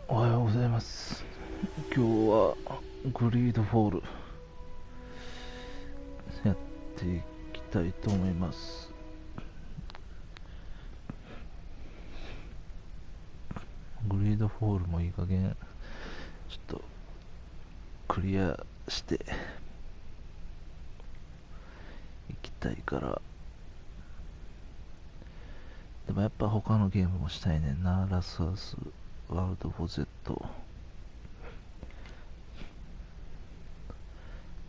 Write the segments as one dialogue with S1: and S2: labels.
S1: おはようございます。今日はグリードフォールやっていきたいと思います。グリードフォールもいい加減ちょっとクリアしていきたいから。でもやっぱ他のゲームもしたいねんな。ラスアースワールド・フォー・ゼット、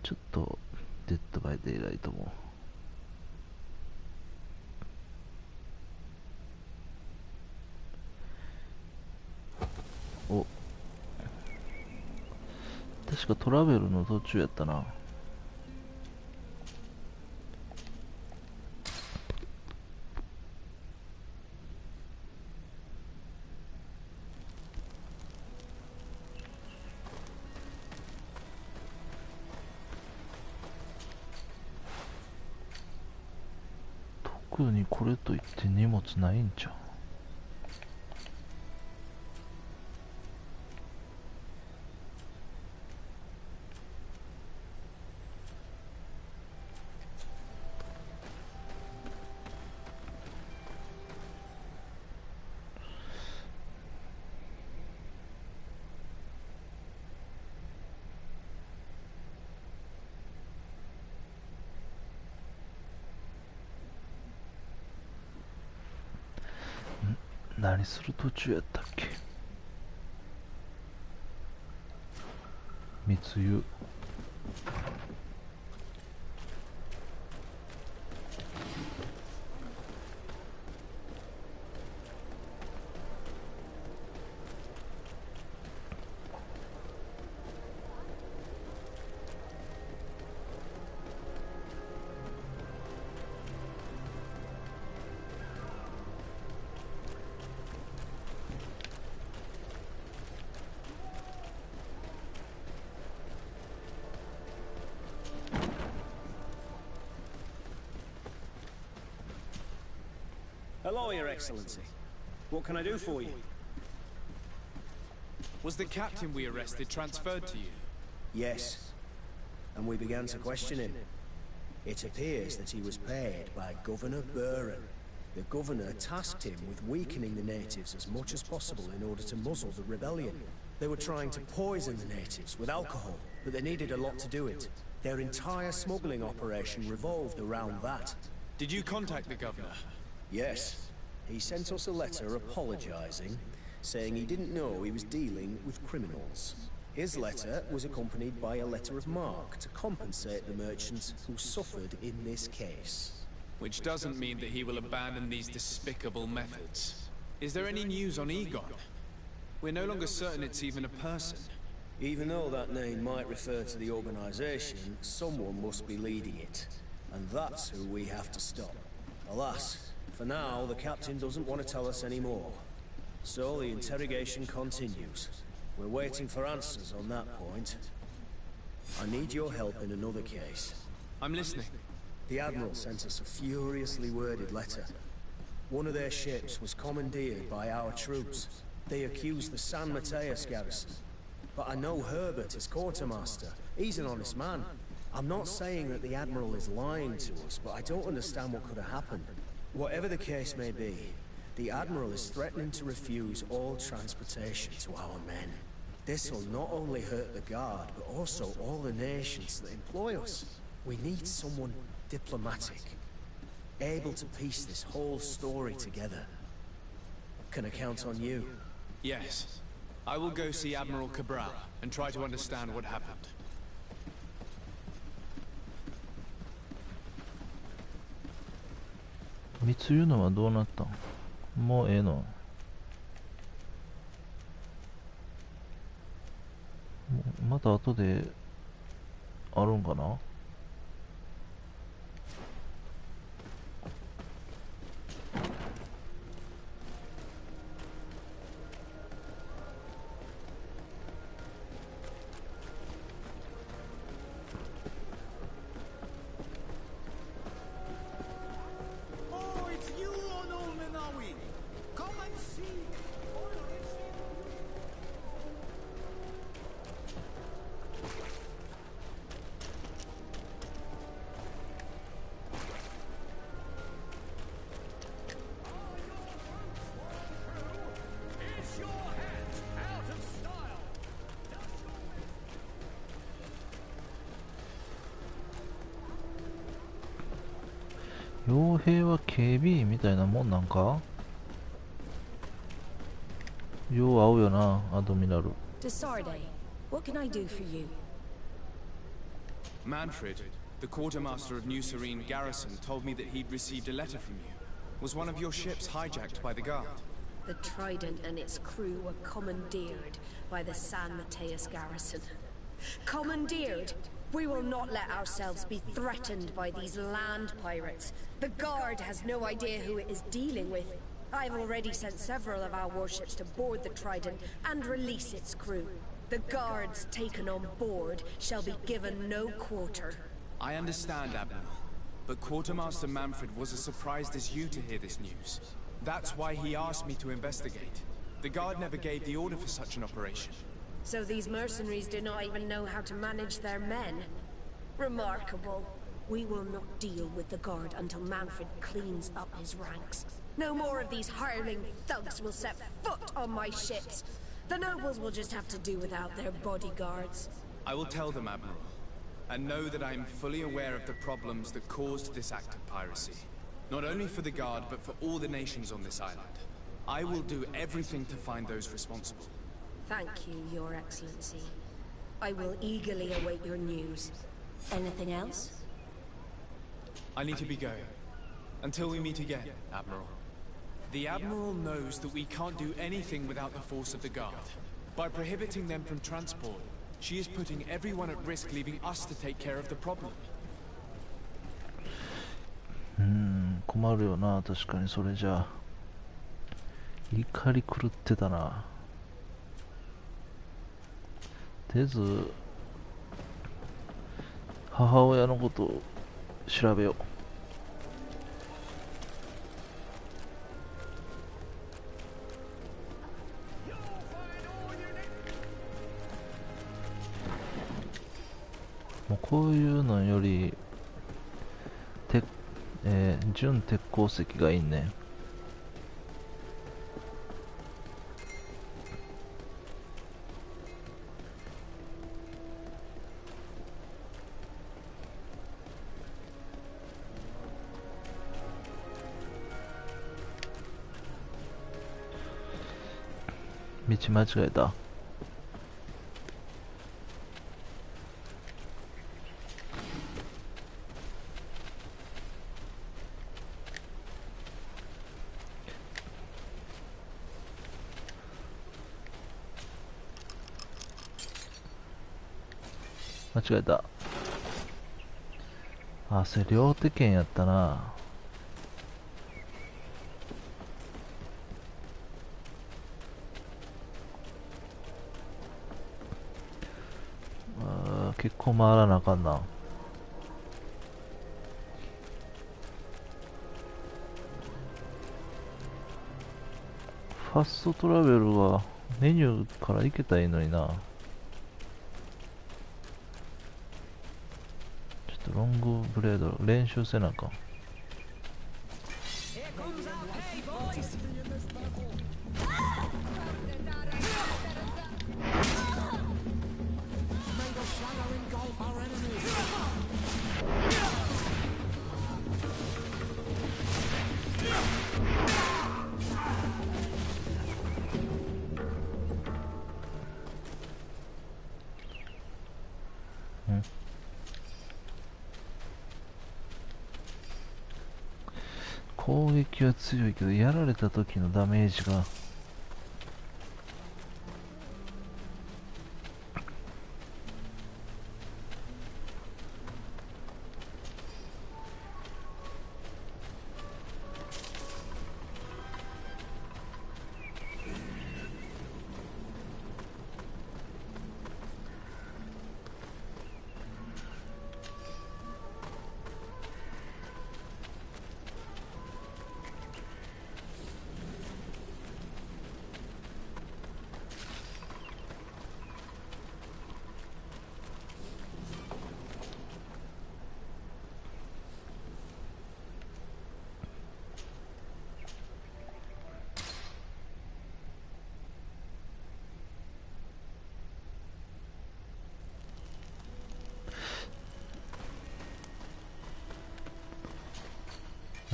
S1: ちょっとデッド・バイ・デイ・ライトもお、確かトラベルの途中やったな。特にこれといって荷物ないんちゃう。何する途中やったっけ。密輸。
S2: Hello, Your Excellency. What can I do for you?
S3: Was the captain we arrested transferred to you?
S2: Yes. And we began to question him. It appears that he was paid by Governor Buren. The governor tasked him with weakening the natives as much as possible in order to muzzle the rebellion. They were trying to poison the natives with alcohol, but they needed a lot to do it. Their entire smuggling operation revolved around that.
S3: Did you contact the governor?
S2: Yes. He sent us a letter apologizing, saying he didn't know he was dealing with criminals. His letter was accompanied by a letter of marque to compensate the merchants who suffered in this case.
S3: Which doesn't mean that he will abandon these despicable methods. Is there any news on Egon? We're no longer certain it's even a person.
S2: Even though that name might refer to the organization, someone must be leading it. And that's who we have to stop. Alas, for now, the captain doesn't want to tell us any more. So the interrogation continues. We're waiting for answers on that point. I need your help in another case.
S3: I'm listening.
S2: The Admiral sent us a furiously worded letter. One of their ships was commandeered by our troops. They accused the San Mateus garrison. But I know Herbert is quartermaster. He's an honest man. I'm not saying that the Admiral is lying to us, but I don't understand what could have happened. Whatever the case may be, the Admiral is threatening to refuse all transportation to our men. This will not only hurt the Guard, but also all the nations that employ us. We need someone diplomatic, able to piece this whole story together. Can I count on you?
S3: Yes. I will go see Admiral Cabral and try to understand what happened.
S1: 密輸のはどうなったん。もうええの。また後であるんかな。傭兵は警備員みたいなもんなんか。よう合うよな、アドミラル。
S4: Desarde, what can I do for you?
S3: Manfred, the quartermaster of New Serene Garrison, told me that he'd received a letter from you. Was one of your ships hijacked by the guard?
S4: The Trident and its crew were commandeered by the San Mateus garrison. Commandeered? We will not let ourselves be threatened by these land pirates. The Guard has no idea who it is dealing with. I've already sent several of our warships to board the Trident and release its crew. The Guards taken on board shall be given no quarter.
S3: I understand, Admiral. But Quartermaster Manfred was as surprised as you to hear this news. That's why he asked me to investigate. The Guard never gave the order for such an operation.
S4: So these mercenaries do not even know how to manage their men? Remarkable. We will not deal with the Guard until Manfred cleans up his ranks. No more of these hireling thugs will set foot on my ships. The nobles will just have to do without their bodyguards.
S3: I will tell them, Admiral. And know that I am fully aware of the problems that caused this act of piracy. Not only for the Guard, but for all the nations on this island. I will do everything to find those responsible.
S4: Thank you, Your Excellency. I will eagerly await your news. Anything else?
S3: I need to be going. Until we meet again, Admiral. The Admiral knows that we can't do anything without the force of the Guard. By prohibiting them from transport, she is putting everyone at risk, leaving us to take care of the problem.
S1: 困るよな、確かにそれじゃあ。怒り狂ってたな。とりあえず母親のことを調べよう。もうこういうのより純鉄鉱石がいいね。道間違えた。間違えた。あ、それ両手剣やったな。結構回らなあかんな。ファストトラベルはメニューから行けたらいいのにな。ちょっとロングブレード練習せなあかん。攻撃は強いけど、やられた時のダメージが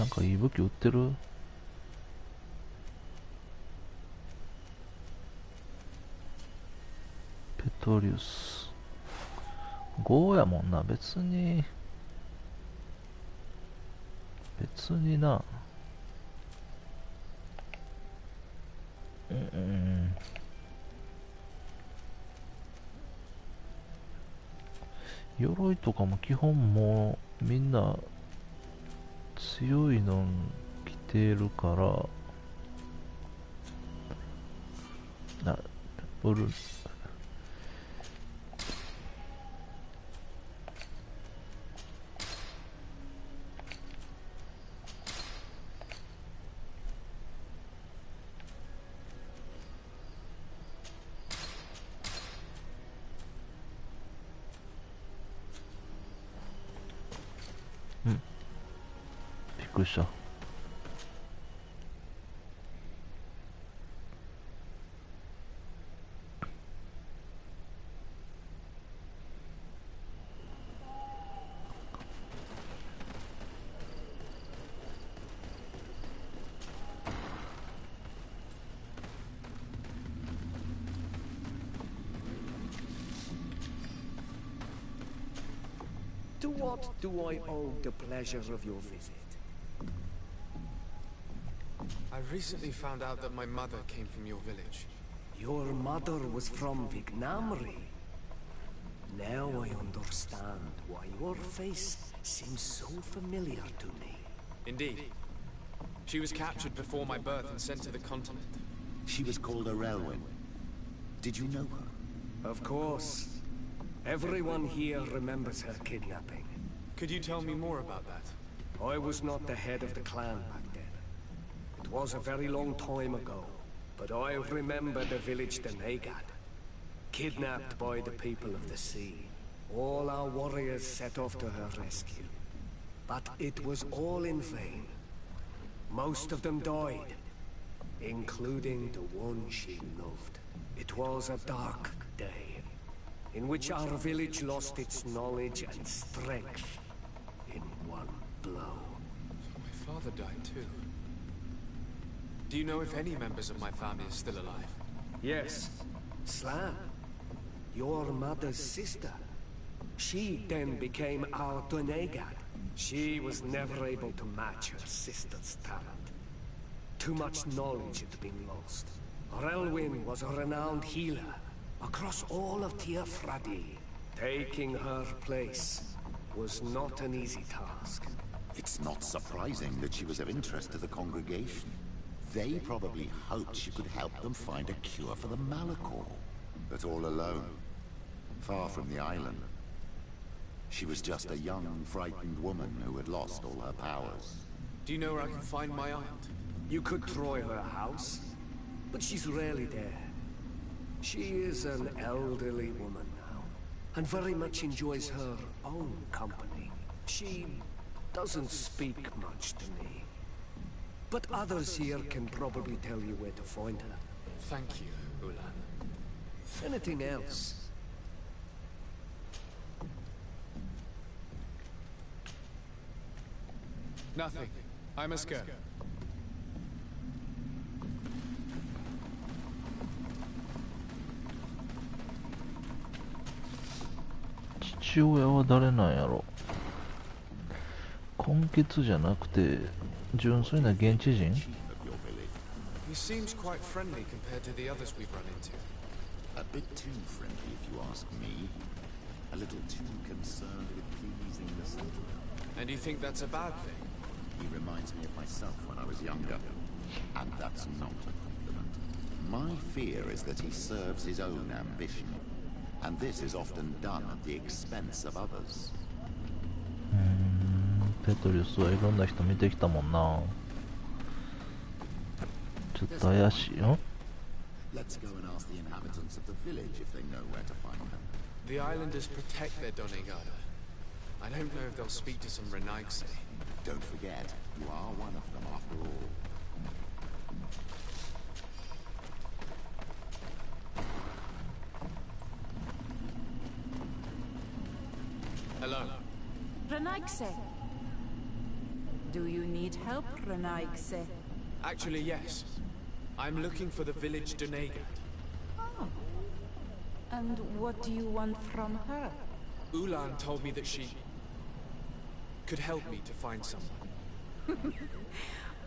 S1: なんかいい武器売ってる？ペトリウス5やもんな。別にな。鎧とかも基本もうみんな強いの着てるから、ブルびっくりした。
S2: To what do I owe the pleasure of your visit?
S3: I recently found out that my mother came from your village.
S2: Your mother was from Vignamri. Now I understand why your face seems so familiar to me.
S3: Indeed. She was captured before my birth and sent to the continent.
S5: She was called Arelwyn. Did you know her?
S2: Of course. Everyone here remembers her kidnapping.
S3: Could you tell me more about that?
S2: I was not the head of the clan back then. It was a very long time ago, but I remember the village Denegad. Kidnapped by the people of the sea. All our warriors set off to her rescue. But it was all in vain. Most of them died, including the one she loved. It was a dark day, in which our village lost its knowledge and strength in one blow.
S3: So my father died too. Do you know if any members of my family are still alive?
S2: Yes, Slan, your mother's sister. She then became our Donegad. She was never able to match her sister's talent. Too much knowledge had been lost. Relwyn was a renowned healer across all of Tiafradi. Taking her place was not an easy task.
S5: It's not surprising that she was of interest to the congregation. They probably hoped she could help them find a cure for the Malachor. But all alone, far from the island. She was just a young, frightened woman who had lost all her powers.
S3: Do you know where I can find my aunt?
S2: You could try her house, but she's rarely there. She is an elderly woman now, and very much enjoys her own company. She doesn't speak much to me. But others here can probably tell you where to find her.
S3: Thank you, Ulan.
S2: Anything else?
S3: Nothing. I must go.
S1: 父親は誰なんやろ。根血じゃなくて純粋な現地人？
S3: He seems quite friendly compared to the others we've run into.
S5: A bit too friendly, if you ask me. A little too concerned with pleasing the settler.
S3: And you think that's a bad thing?
S5: He reminds me of myself when I was younger. And that's not a compliment. My fear is that he serves his own ambition. And this is often done at the expense of others.
S1: ペトリウスはいろんな人見てきたもんな。ちょっと怪しいよ。
S5: Let's go and ask the inhabitants of the village if they know where to find them.
S3: The islanders protect their Donegada. I don't know if they'll speak to some Renaigse.
S5: Don't forget, you are one of them after all.
S3: Hello.
S6: Renaigse. Do you need help, Renaigse?
S3: Actually, yes. I'm looking for the village Donegat.
S6: Oh. And what do you want from her?
S3: Ulan told me that she could help me to find someone.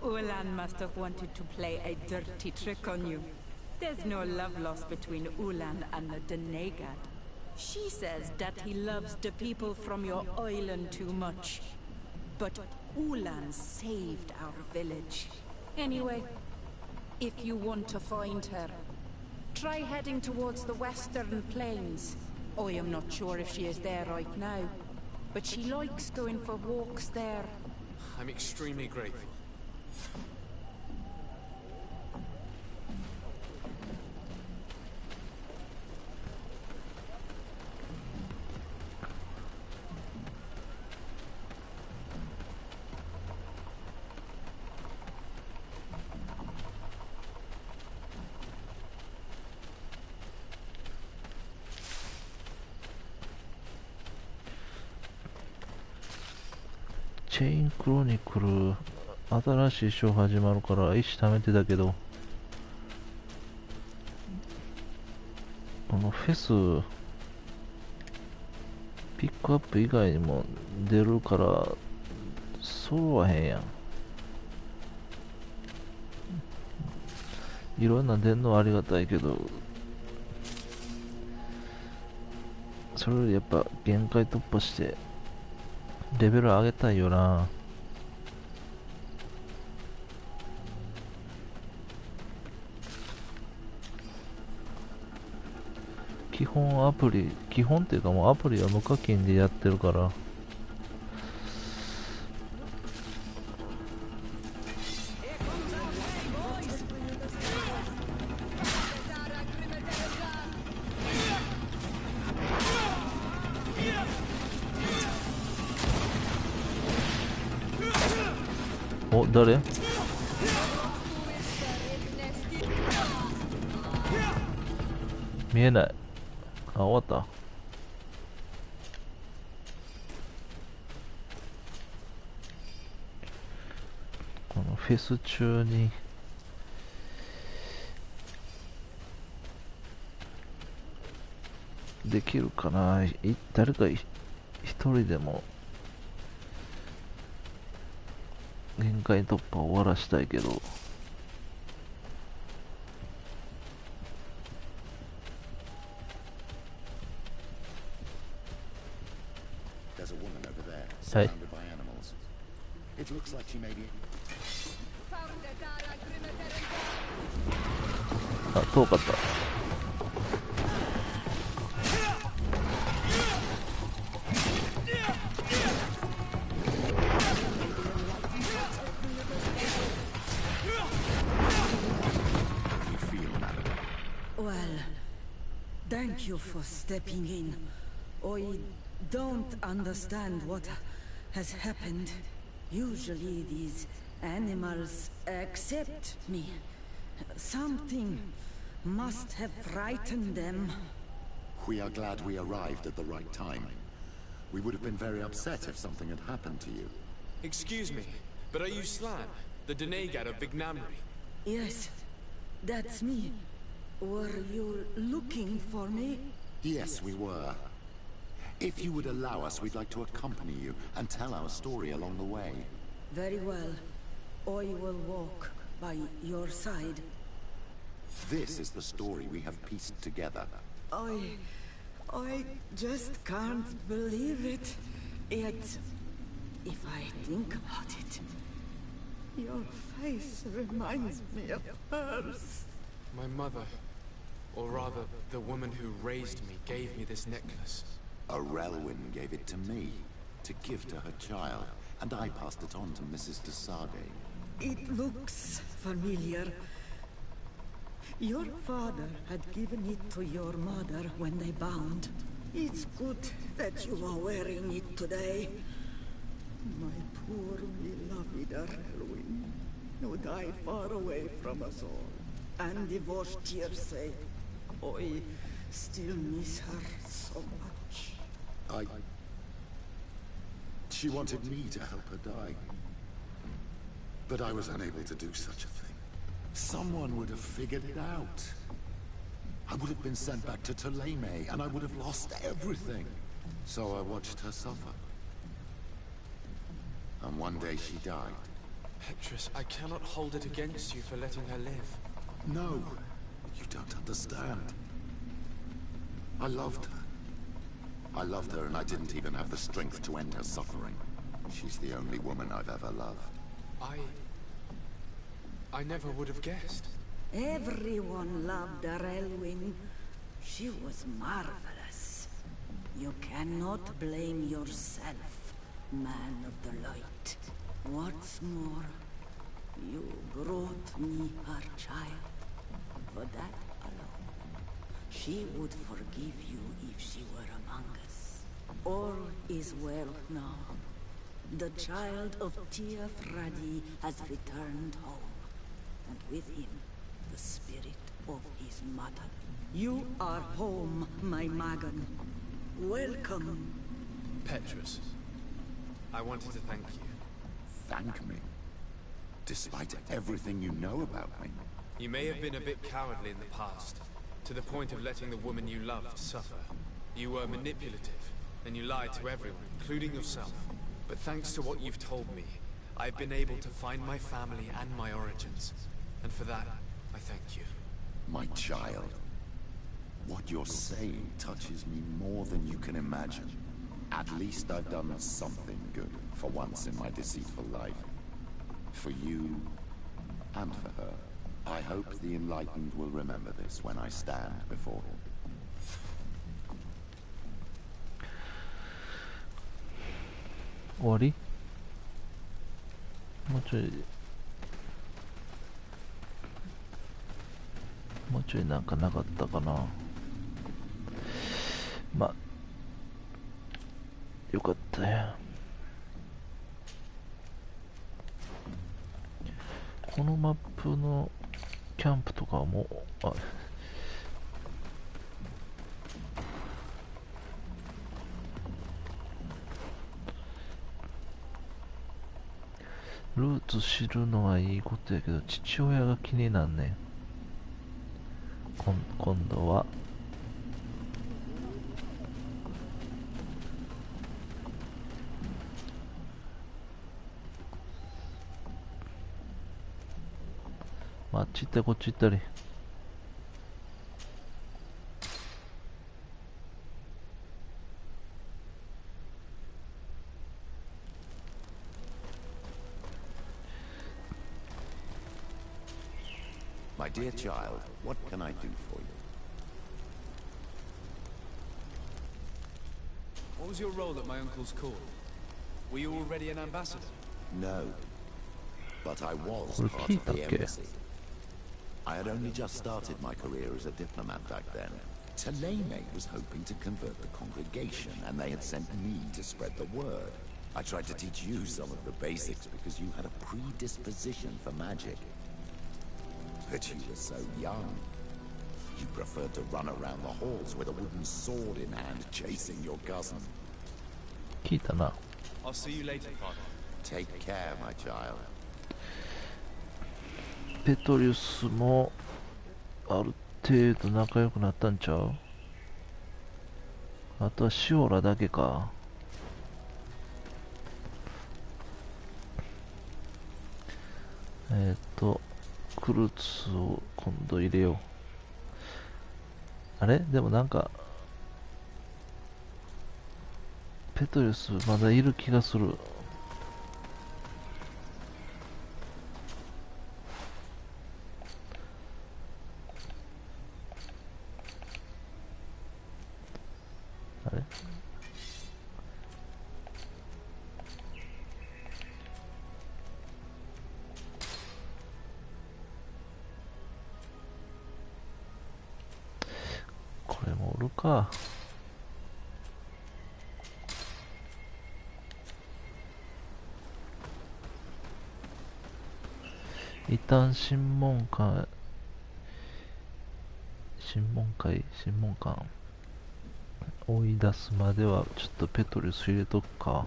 S6: Ulan must have wanted to play a dirty trick on you. There's no love lost between Ulan and the Donegat. She says that he loves the people from your island too much. But Ulan saved our village. Anyway, if you want to find her, try heading towards the western plains. I am not sure if she is there right now, but she likes going for walks there.
S3: I'm extremely grateful.
S1: チェインクロニクル新しい章始まるから石貯めてたけど、このフェスピックアップ以外にも出るから揃わへんやん。いろんな出んのはありがたいけど、それよりやっぱ限界突破してレベル上げたいよな。基本っていうかもうアプリは無課金でやってるから、お、誰？見えない。あ、終わった。このフェス中にできるかな。誰か一人でも限界突破を終わらしたいけど、はい。あ、遠かった。
S7: Well, thank you for stepping in. I don't understand what has happened. Usually these animals accept me. Something must have frightened them.
S5: We are glad we arrived at the right time. We would have been very upset if something had happened to you.
S3: Excuse me, but are you Slan, the Donegat of Vignamri?
S7: Yes, that's me. Were you looking for me?
S5: Yes, we were. If you would allow us, we'd like to accompany you and tell our story along the way.
S7: Very well. I will walk by your side.
S5: This is the story we have pieced together.
S7: I just can't believe it. Yet, if I think about it, your face reminds me of hers.
S3: My mother, or rather, the woman who raised me, gave me this necklace.
S5: A Relwyn gave it to me, to give to her child, and I passed it on to Mrs. de Sade.
S7: It looks familiar. Your father had given it to your mother when they bound. It's good that you are wearing it today. My poor beloved Relwyn, who died far away from us all, and divorced Jersey. I still miss her so much.
S5: She wanted me to help her die. But I was unable to do such a thing. Someone would have figured it out. I would have been sent back to Ptolemy, and I would have lost everything. So I watched her suffer. And one day she died.
S3: Petrus, I cannot hold it against you for letting her live.
S5: No, you don't understand. I loved her. I loved her, and I didn't even have the strength to end her suffering. She's the only woman I've ever loved.
S3: I never would have guessed.
S7: Everyone loved her, Elwyn. She was marvelous. You cannot blame yourself, man of the light. What's more, you brought me her child. For that alone, she would forgive you if she were among us. All is well now. The child of Tia Fradi has returned home, and with him, the spirit of his mother. You are home, my Magan. Welcome.
S3: Petrus, I wanted to thank you.
S5: Thank me? Despite everything you know about me?
S3: You may have been a bit cowardly in the past, to the point of letting the woman you loved suffer. You were manipulative, and you lied to everyone, including yourself. But thanks to what you've told me, I've been able to find my family and my origins. And for that, I thank you.
S5: My child. What you're saying touches me more than you can imagine. At least I've done something good, for once in my deceitful life. For you, and for her. I hope the Enlightened will remember this when I stand before him.
S1: 終わり？もうちょいなんかなかったかな。まあよかったよ。このマップのキャンプとかもルーツ知るのはいいことやけど、父親が気になんねん。今度はあっち行ったりこっち行ったり。
S5: My dear child, what can I do for you?
S3: What was your role at my uncle's court? Were you already an ambassador?
S5: No. But I was
S1: Well,
S5: part
S1: keep
S5: of the
S1: that,
S5: embassy. I had only just started my career as a diplomat back then. Ptolemy was hoping to convert the congregation, and they had sent me to spread the word. I tried to teach you some of the basics because you had a predisposition for magic. But you were so young. You preferred to run around the halls with a wooden sword in hand, chasing your cousin.
S1: 聞いたな。
S3: I'll see you later, father.
S5: Take care, my child.
S1: ペトリウスもある程度仲良くなったんちゃう？あとはシオラだけか。クルツを今度入れよう。あれでもなんかペトリウスまだいる気がする。あれこれもおるか。一旦審問官追い出すまではちょっとペトリウス入れとくか。
S5: Your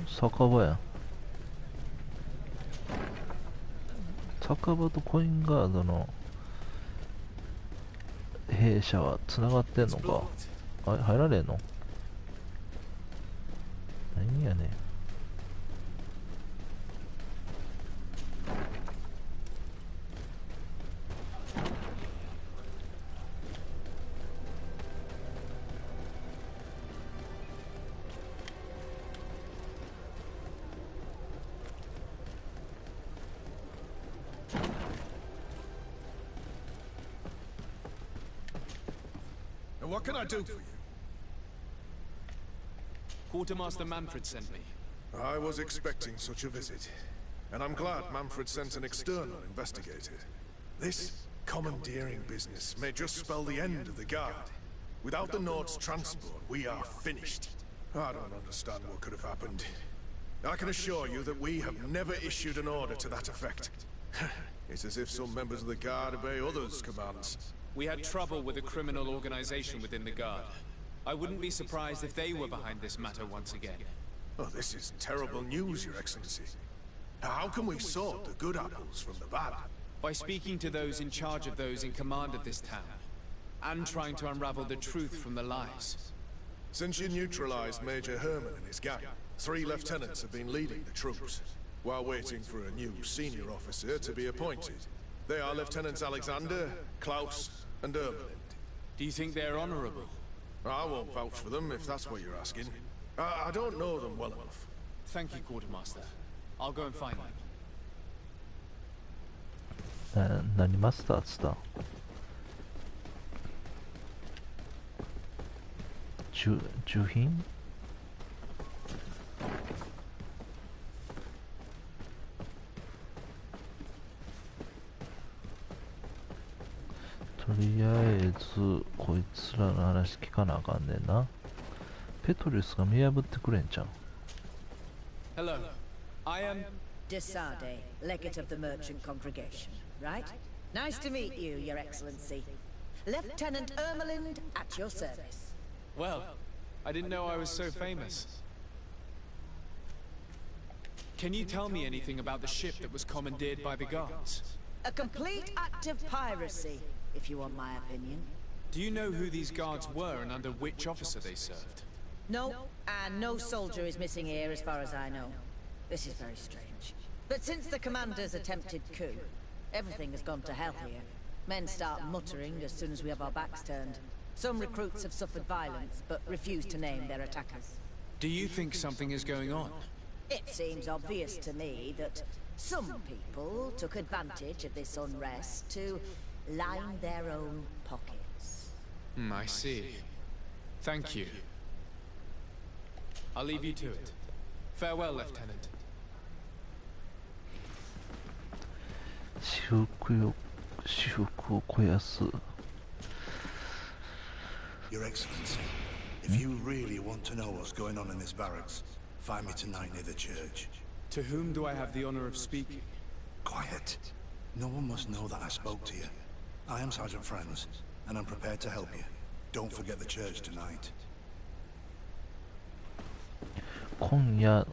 S1: 酒場やん。酒場とコインガードの弊社はつながってんのか。あ、入られんの？何やねん。
S8: What can I do for you?
S3: Quartermaster Manfred sent me.
S8: I was expecting such a visit, and I'm glad Manfred sent an external investigator. This commandeering business may just spell the end of the Guard. Without the Nord's transport, we are finished. I don't understand what could have happened. I can assure you that we have never issued an order to that effect. It's as if some members of the Guard obey others' commands.
S3: We had trouble with a criminal organization within the Guard. I wouldn't be surprised if they were behind this matter once again.
S8: Oh, this is terrible news, Your Excellency. How can we sort the good apples from the bad?
S3: By speaking to those in charge of those in command of this town, and trying to unravel the truth from the lies.
S8: Since you neutralized Major Herman and his gang, 3 lieutenants have been leading the troops, while waiting for a new senior officer to be appointed. They are Lieutenants Alexander, Klaus, and Ermeland.
S3: Do you think they're honorable?
S8: I won't vouch for them if that's what you're asking. I don't know them well enough.
S3: Thank you, Quartermaster. I'll go and find them.
S1: 何マスターっつった？中品？とりあえずこいつらの話聞かなあかんねんな。ペトリウスが見破ってくれんじゃん。
S3: Hello. I am...
S9: Desade, legate of the merchant congregation, right? Nice to meet you, Your Excellency. Lieutenant Ermeland at your service.
S3: Well, I didn't know I was so famous. Can you tell me anything about the ship that was commandeered by the guards?
S9: A complete act of piracy, if you want my opinion.
S3: Do you know who these guards were and under which officer they served?
S9: No, and no soldier is missing here as far as I know. This is very strange. But since the commander's attempted coup, everything has gone to hell here. Men start muttering as soon as we have our backs turned. Some recruits have suffered violence, but refuse to name their attackers.
S3: Do you think something is going on?
S9: It seems obvious to me that some people took advantage of this unrest to line their own pockets.
S3: I see. Thank you. I'll leave you to it. Farewell, Lieutenant.
S1: 私服を肥やす。
S10: Your Excellency, if you really want to know what's going on in this barracks, find me tonight near the church.
S3: To whom do I have the honor of speaking?
S10: Quiet. No one must know that I spoke to you. I am Sergeant Friends, and I'm prepared to help you. Don't forget the church tonight.
S1: 今夜、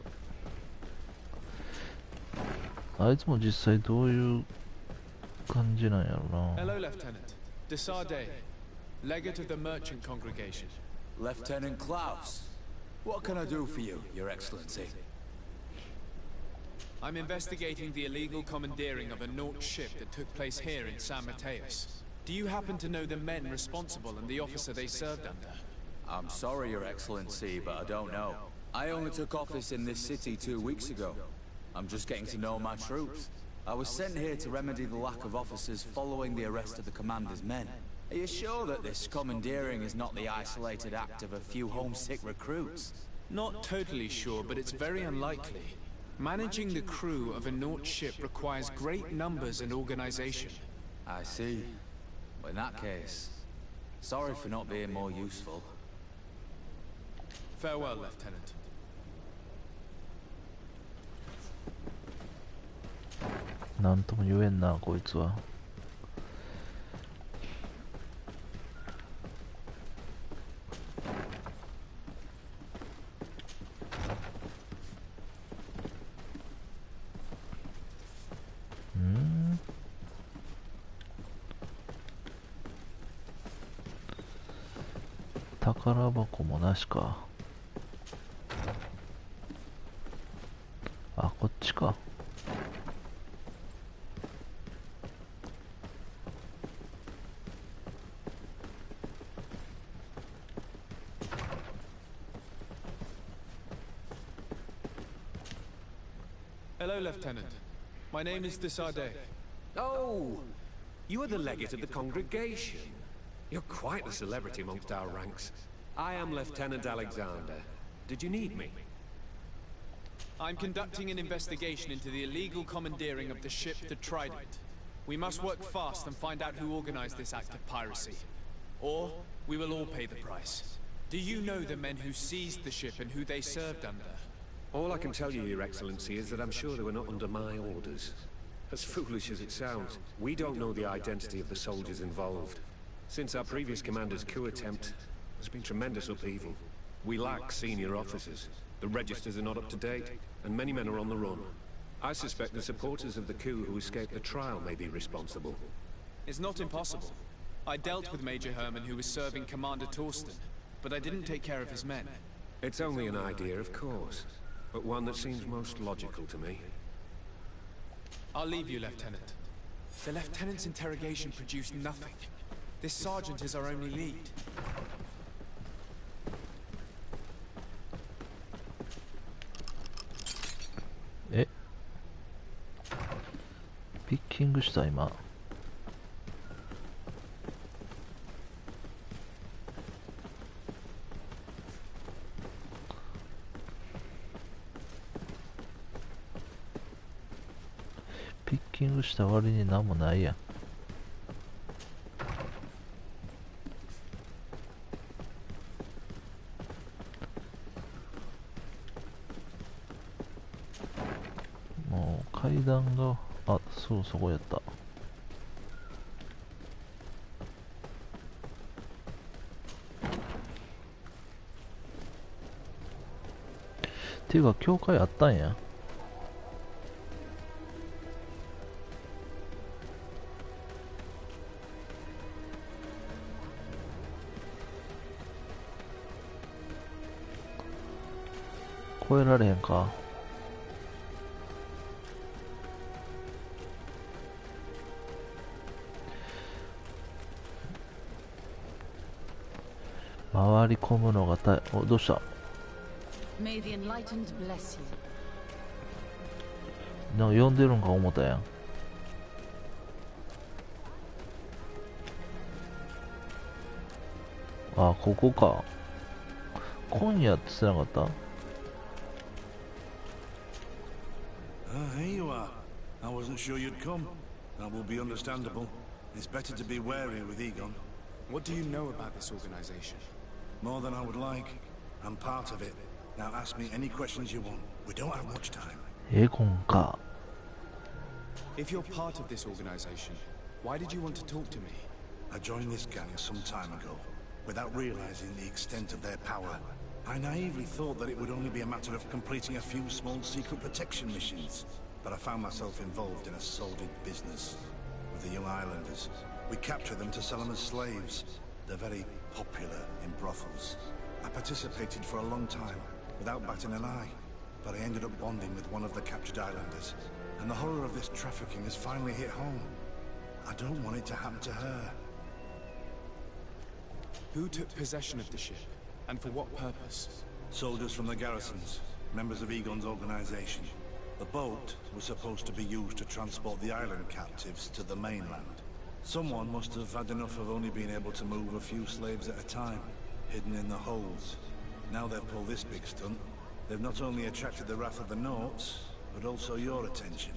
S1: あいつも実際どういう感じなんやろな。
S3: Hello, Lieutenant. Desade, legate of the merchant congregation.
S11: Lieutenant Klaus. What can I do for you, Your Excellency?
S3: I'm investigating the illegal commandeering of a Nort ship that took place here in San Mateus. Do you happen to know the men responsible and the officer they served under?
S11: I'm sorry, Your Excellency, but I don't know. I only took office in this city 2 weeks ago. I'm just getting to know my troops. I was sent here to remedy the lack of officers following the arrest of the commander's men. Are you sure that this commandeering is not the isolated act of a few homesick recruits?
S3: Not totally sure, but it's very unlikely. Managing the crew of a Nort ship requires great numbers and organization.
S11: I see. But in that case, sorry for not being more useful.
S3: Farewell, Lieutenant.
S1: なんとも言えんな、こいつは。宝箱もなしか。あ、こっちか。
S3: Hello, Lieutenant. My name is Desade.
S12: Oh, you are the legate of the congregation. You're quite a celebrity amongst our ranks. I am Lieutenant Alexander. Did you need me?
S3: I'm conducting an investigation into the illegal commandeering of the ship the Trident. We must work fast and find out who organized this act of piracy. Or we will all pay the price. Do you know the men who seized the ship and who they served under?
S12: All I can tell you, Your Excellency, is that I'm sure they were not under my orders. As foolish as it sounds, we don't know the identity of the soldiers involved. Since our previous commander's coup attempt, there's been tremendous upheaval. We lack senior officers. The registers are not up to date, and many men are on the run. I suspect the supporters of the coup who escaped the trial may be responsible.
S3: It's not impossible. I dealt with Major Herman, who was serving Commander Torsten, but I didn't take care of his men.
S12: It's only an idea, of course, but one that seems most logical to me.
S3: I'll leave you, Lieutenant. The Lieutenant's interrogation produced nothing. This sergeant is our only lead.
S1: え、ピッキングした今。ピッキングした割に何もないやん。もう階段が、あ、そう、そこやった。ていうか教会あったんや。越えられへんか。回り込むのがお、どうした。
S6: May the enlightened bless you.
S1: なんか呼んでるんか思ったやん。あ、ここか。今夜って言ってなかった？
S10: Here you are. I wasn't sure you'd come. That will be understandable. It's better to be wary with Egon.
S3: What do you know about this organization?
S10: More than I would like. I'm part of it. Now ask me any questions you want. We don't have much time.
S1: エゴンか。
S3: If you're part of this organization, why did you want to talk to me?
S10: I joined this gang some time ago, without realizing the extent of their power. I naively thought that it would only be a matter of completing a few small secret protection missions. But I found myself involved in a sordid business with the young islanders. We capture them to sell them as slaves. They're very popular in brothels. I participated for a long time, without batting an eye. But I ended up bonding with one of the captured islanders. And the horror of this trafficking has finally hit home. I don't want it to happen to her.
S3: Who took possession of the ship? And for what purpose?
S10: Soldiers from the garrisons, members of Egon's organization. The boat was supposed to be used to transport the island captives to the mainland. Someone must have had enough of only being able to move a few slaves at a time, hidden in the holds. Now they've pulled this big stunt. They've not only attracted the wrath of the Nauts, but also your attention.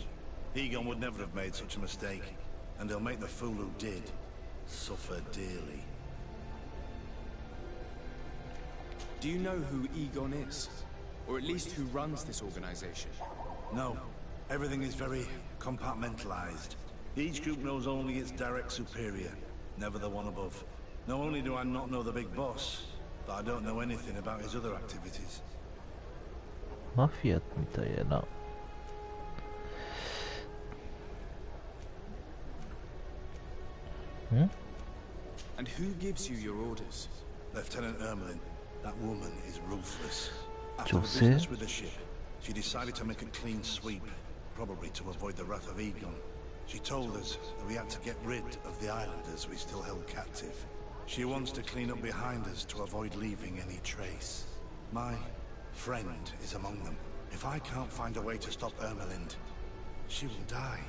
S10: Egon would never have made such a mistake, and he'll make the fool who did suffer dearly.
S3: Do you know who Egon is? Or at least who runs this organization?
S10: No. Everything is very compartmentalized. Each group knows only its direct superior, never the one above. Not only do I not know the big boss, but I don't know anything about his other activities.
S1: マフィアみたいやな。ん？
S3: And who gives you your orders?
S10: Lieutenant Ermelin, that woman is ruthless. After the
S1: Jose?
S10: business with the ship, she decided to make a clean sweep, probably to avoid the wrath of Egon. She told us that we had to get rid of the islanders we still held captive. She wants to clean up behind us to avoid leaving any trace. My friend is among them. If I can't find a way to stop Ermelind, she will die.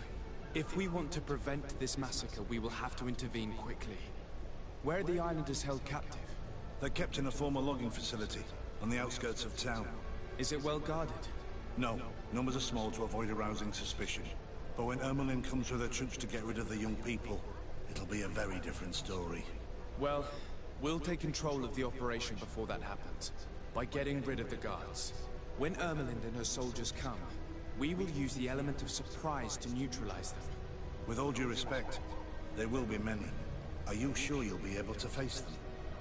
S3: If we want to prevent this massacre, we will have to intervene quickly. Where are the islanders held captive?
S10: They're kept in a former logging facility on the outskirts of town.
S3: Is it well guarded?
S10: No, numbers are small to avoid arousing suspicion. But when Ermelin comes with her troops to get rid of the young people, it'll be a very different story.
S3: Well, we'll take control of the operation before that happens, by getting rid of the guards. When Ermelind and her soldiers come, we will use the element of surprise to neutralize them.
S10: With all due respect, there will be many. Are you sure you'll be able to face them?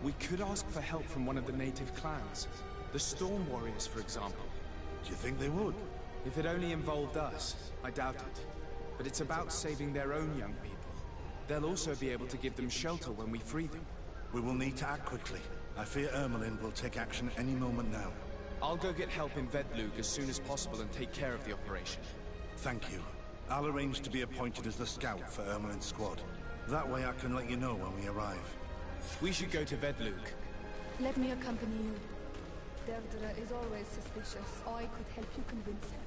S3: We could ask for help from one of the native clans. The Storm Warriors, for example.
S10: Do you think they would?
S3: If it only involved us, I doubt it. But it's about saving their own young people. They'll also be able to give them shelter when we free them.
S10: We will need to act quickly. I fear Ermelin will take action any moment now.
S3: I'll go get help in Vedlug as soon as possible and take care of the operation.
S10: Thank you. I'll arrange to be appointed as the scout for Ermelin's squad. That way I can let you know when we arrive.
S3: We should go to Vedlug.
S13: Let me accompany you. Deirdre is always suspicious. I could help you convince her.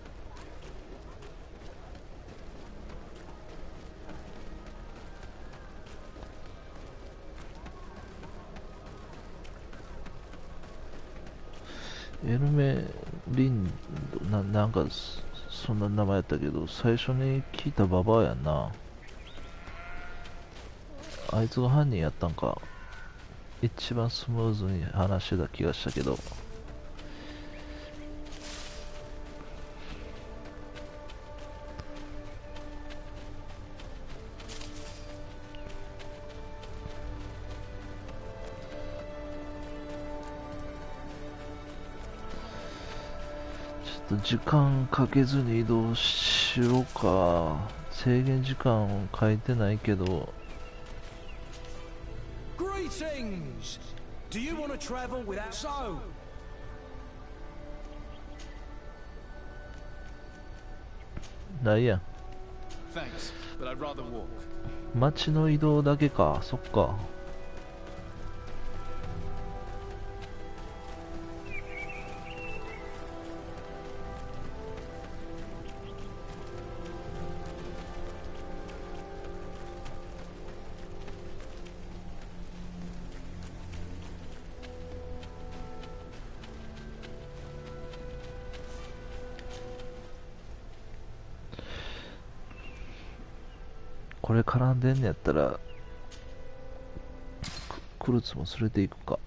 S1: エルメリンドなんかそんな名前やったけど、最初に聞いたババアやんな。あいつが犯人やったんか。一番スムーズに話してた気がしたけど。時間かけずに移動しようか。制限時間書いてないけど。
S14: Greetings! Do you want to travel without so?
S1: ないやん。
S3: Thanks, but I'd rather walk.
S1: 街の移動だけか。そっか。これ絡んでんのやったらクルツも連れていくか。よ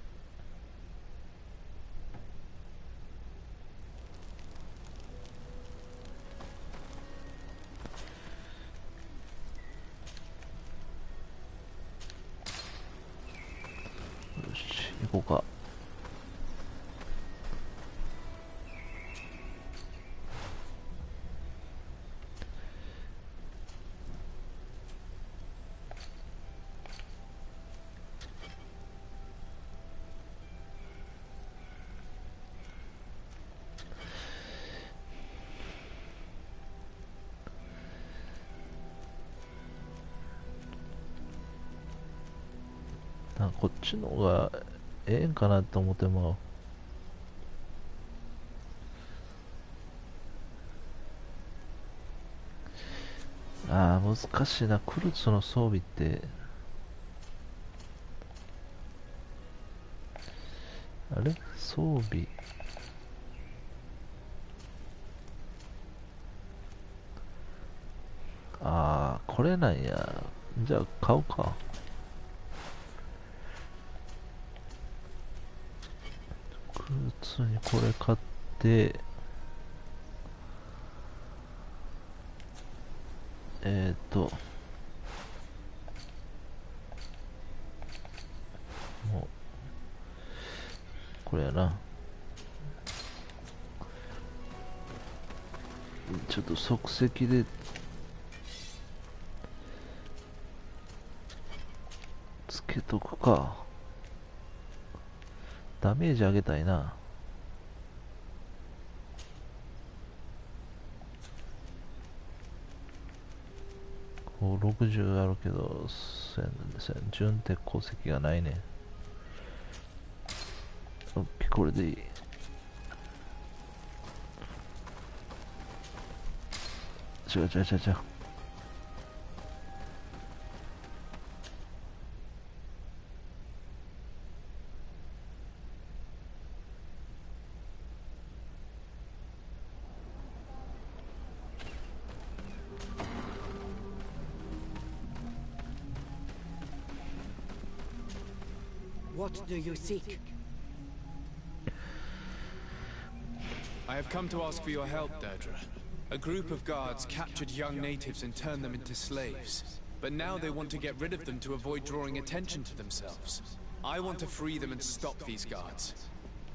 S1: し行こうか。こっちの方がええんかなって思っても難しいな。クルツの装備ってあれ装備これなんや。じゃあ買おうか。クルツにこれ買ってもうこれやな。ちょっと即席でつけとくか。ダメージ上げたいな。こう60あるけど、純鉄鉱石がないね。オッケー、これでいい。違う。
S7: What do you seek?
S3: I have come to ask for your help, Deirdre. A group of guards captured young natives and turned them into slaves. But now they want to get rid of them to avoid drawing attention to themselves. I want to free them and stop these guards.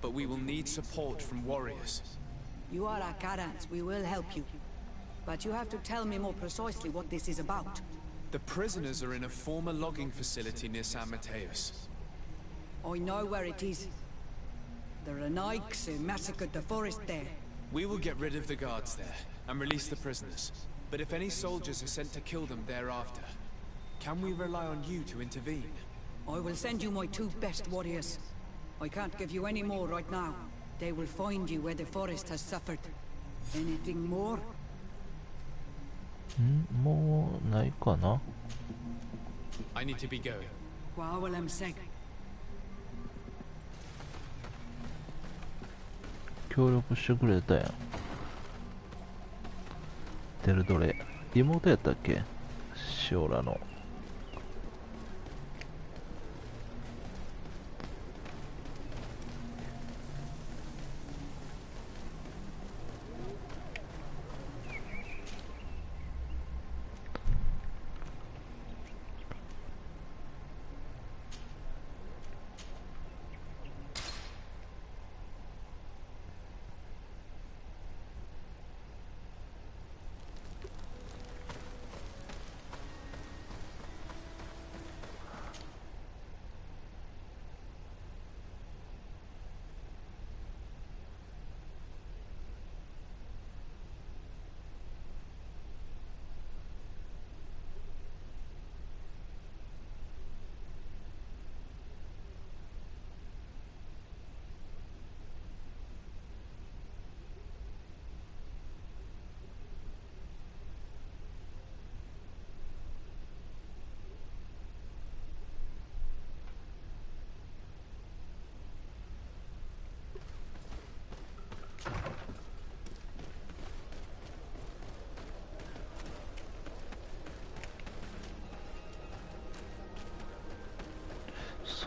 S3: But we will need support from warriors.
S7: You are Akarans. We will help you. But you have to tell me more precisely what this is about.
S3: The prisoners are in a former logging facility near San Mateus.
S7: I know where it is. The Renaiks who massacred the forest there.
S3: We will get rid of the guards there and release the prisoners. But if any soldiers are sent to kill them thereafter, can we rely on you to intervene?
S7: I will send you my 2 best warriors. I can't give you any more right now. They will find you where the forest has suffered. Anything more?
S1: もうないかな。
S3: I need to be going.
S7: Wawalam seg.
S1: 協力してくれたやん。デルドレ。妹やったっけ、シオラの。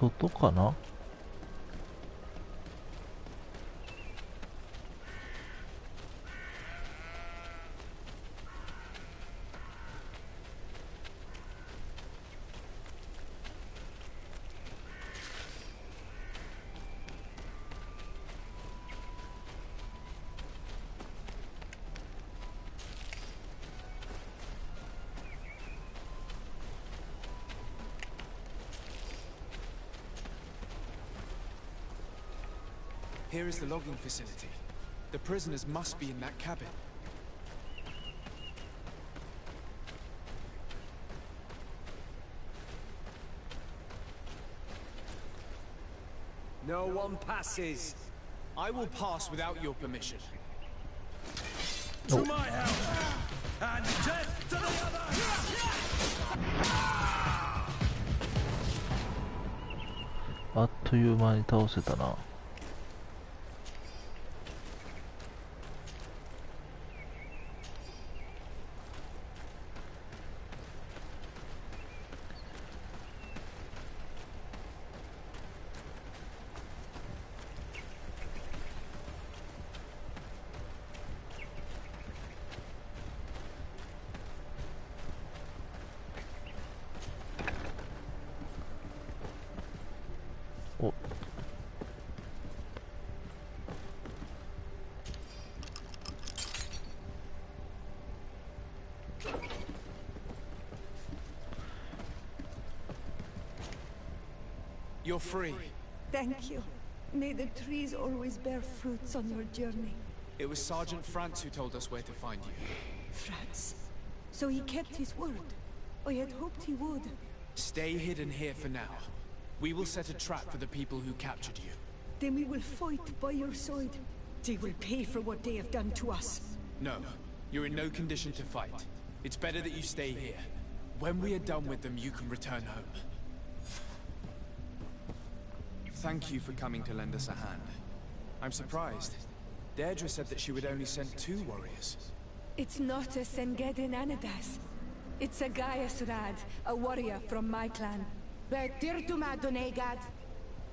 S1: 外かな。
S3: Here is the logging facility. The prisoners must be in that cabin.
S14: No one passes.
S3: I will pass without your permission.
S14: To my house! And death to the other!
S1: あっという間に倒せたな。お、
S3: You're free.
S6: Thank you.
S7: May the trees always bear fruits on your journey.
S3: It was Sergeant Franz who told us where to find you.
S7: Franz. So he kept his word. I had hoped he would.
S3: Stay hidden here for now. We will set a trap for the people who captured you.
S7: Then we will fight by your side. They will pay for what they have done to us.
S3: No, you're in no condition to fight. It's better that you stay here. When we are done with them, you can return home. Thank you for coming to lend us a hand. I'm surprised. Deirdre said that she would only send 2 warriors.
S13: It's not a Sengedin Anadas. It's a Gaius Rad, a warrior from my clan.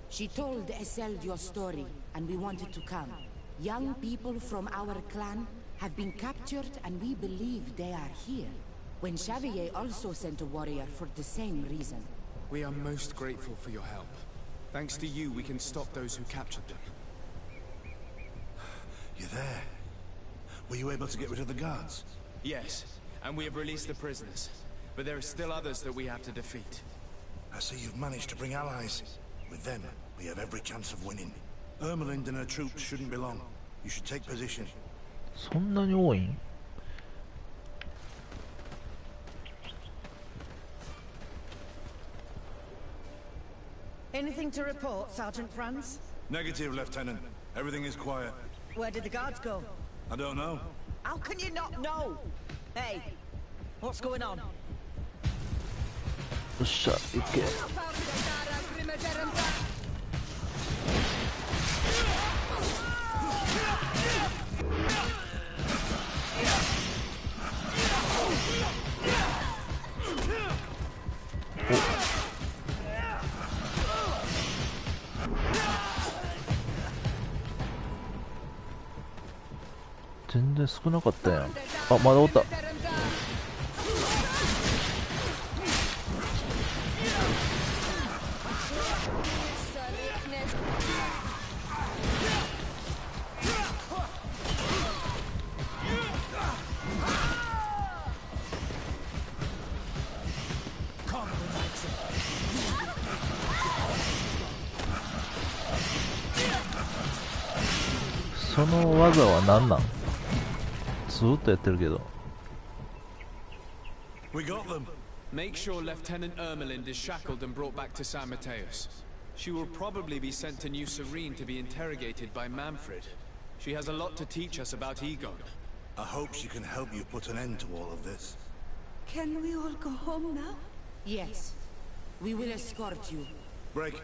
S15: She told Eseld your story, and we wanted to come. Young people from our clan have been captured, and we believe they are here. When Xavier also sent a warrior for the same reason.
S3: We are most grateful for your help. Thanks to you, we can stop those who captured them.
S10: You're there. Were you able to get rid of the guards?
S3: Yes, and we have released the prisoners. But there are still others that we have to defeat.
S10: I see you've managed to bring allies. With them, we have every chance of winning. Ermelind and her troops shouldn't be long. You should take position.
S1: そんなに多いん?
S9: Anything to report, Sergeant Franz?
S10: Negative, Lieutenant. Everything is quiet.
S9: Where did the guards go?
S10: I don't know.
S9: How can you not know? Hey, what's going on?
S1: よっしゃ、行け。全然少なかったやん。あ、まだおった。その技は何なん？ずーっとやってるけど。
S10: We got them.
S3: Make sure Lieutenant Ermelind is shackled and brought back to San Mateus. She will probably be sent to New Serene to be interrogated by Manfred. She has a lot to teach us about Egon.
S10: I hope she can help you put an end to all of this.
S7: Can we all go home now?
S15: Yes. We will escort you.
S10: Break,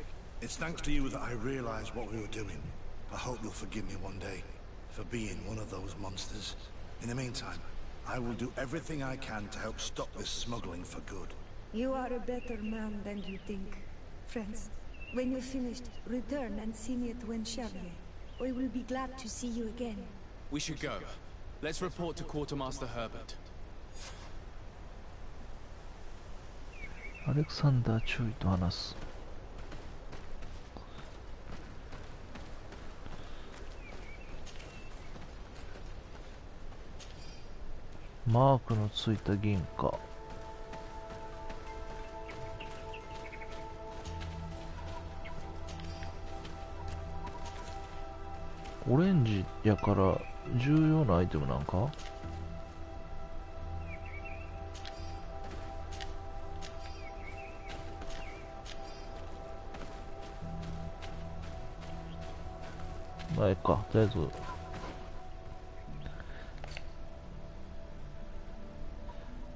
S10: it's thanks to you that I realized what we were doing. I hope you'll forgive me one day for being one of those monsters. In the meantime, I will do everything I can to help stop this smuggling for good.
S7: You are a better man than you think. Friends, when you're finished, return and see me at Wenxavier. I will be glad to see you again.
S3: We should go. Let's report to Quartermaster Herbert.
S1: アレクサンダー中尉と話す。マークのついた銀貨。オレンジやから重要なアイテムなんか？まあ、ええか、とりあえず。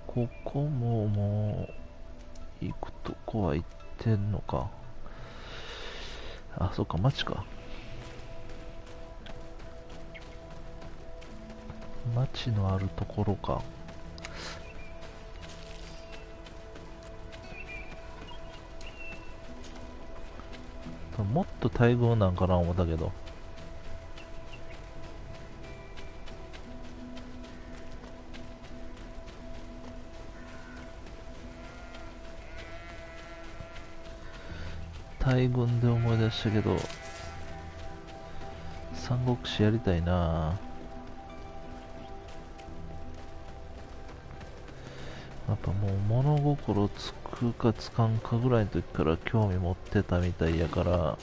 S1: ここももう、行くとこは行ってんのか。あ、そっか、町か。町のあるところか。もっと大群なんかな思ったけど。大群で思い出したけど、三国志やりたいな。やっぱもう物心つくかつかんかぐらいの時から興味持ってたみたいやから、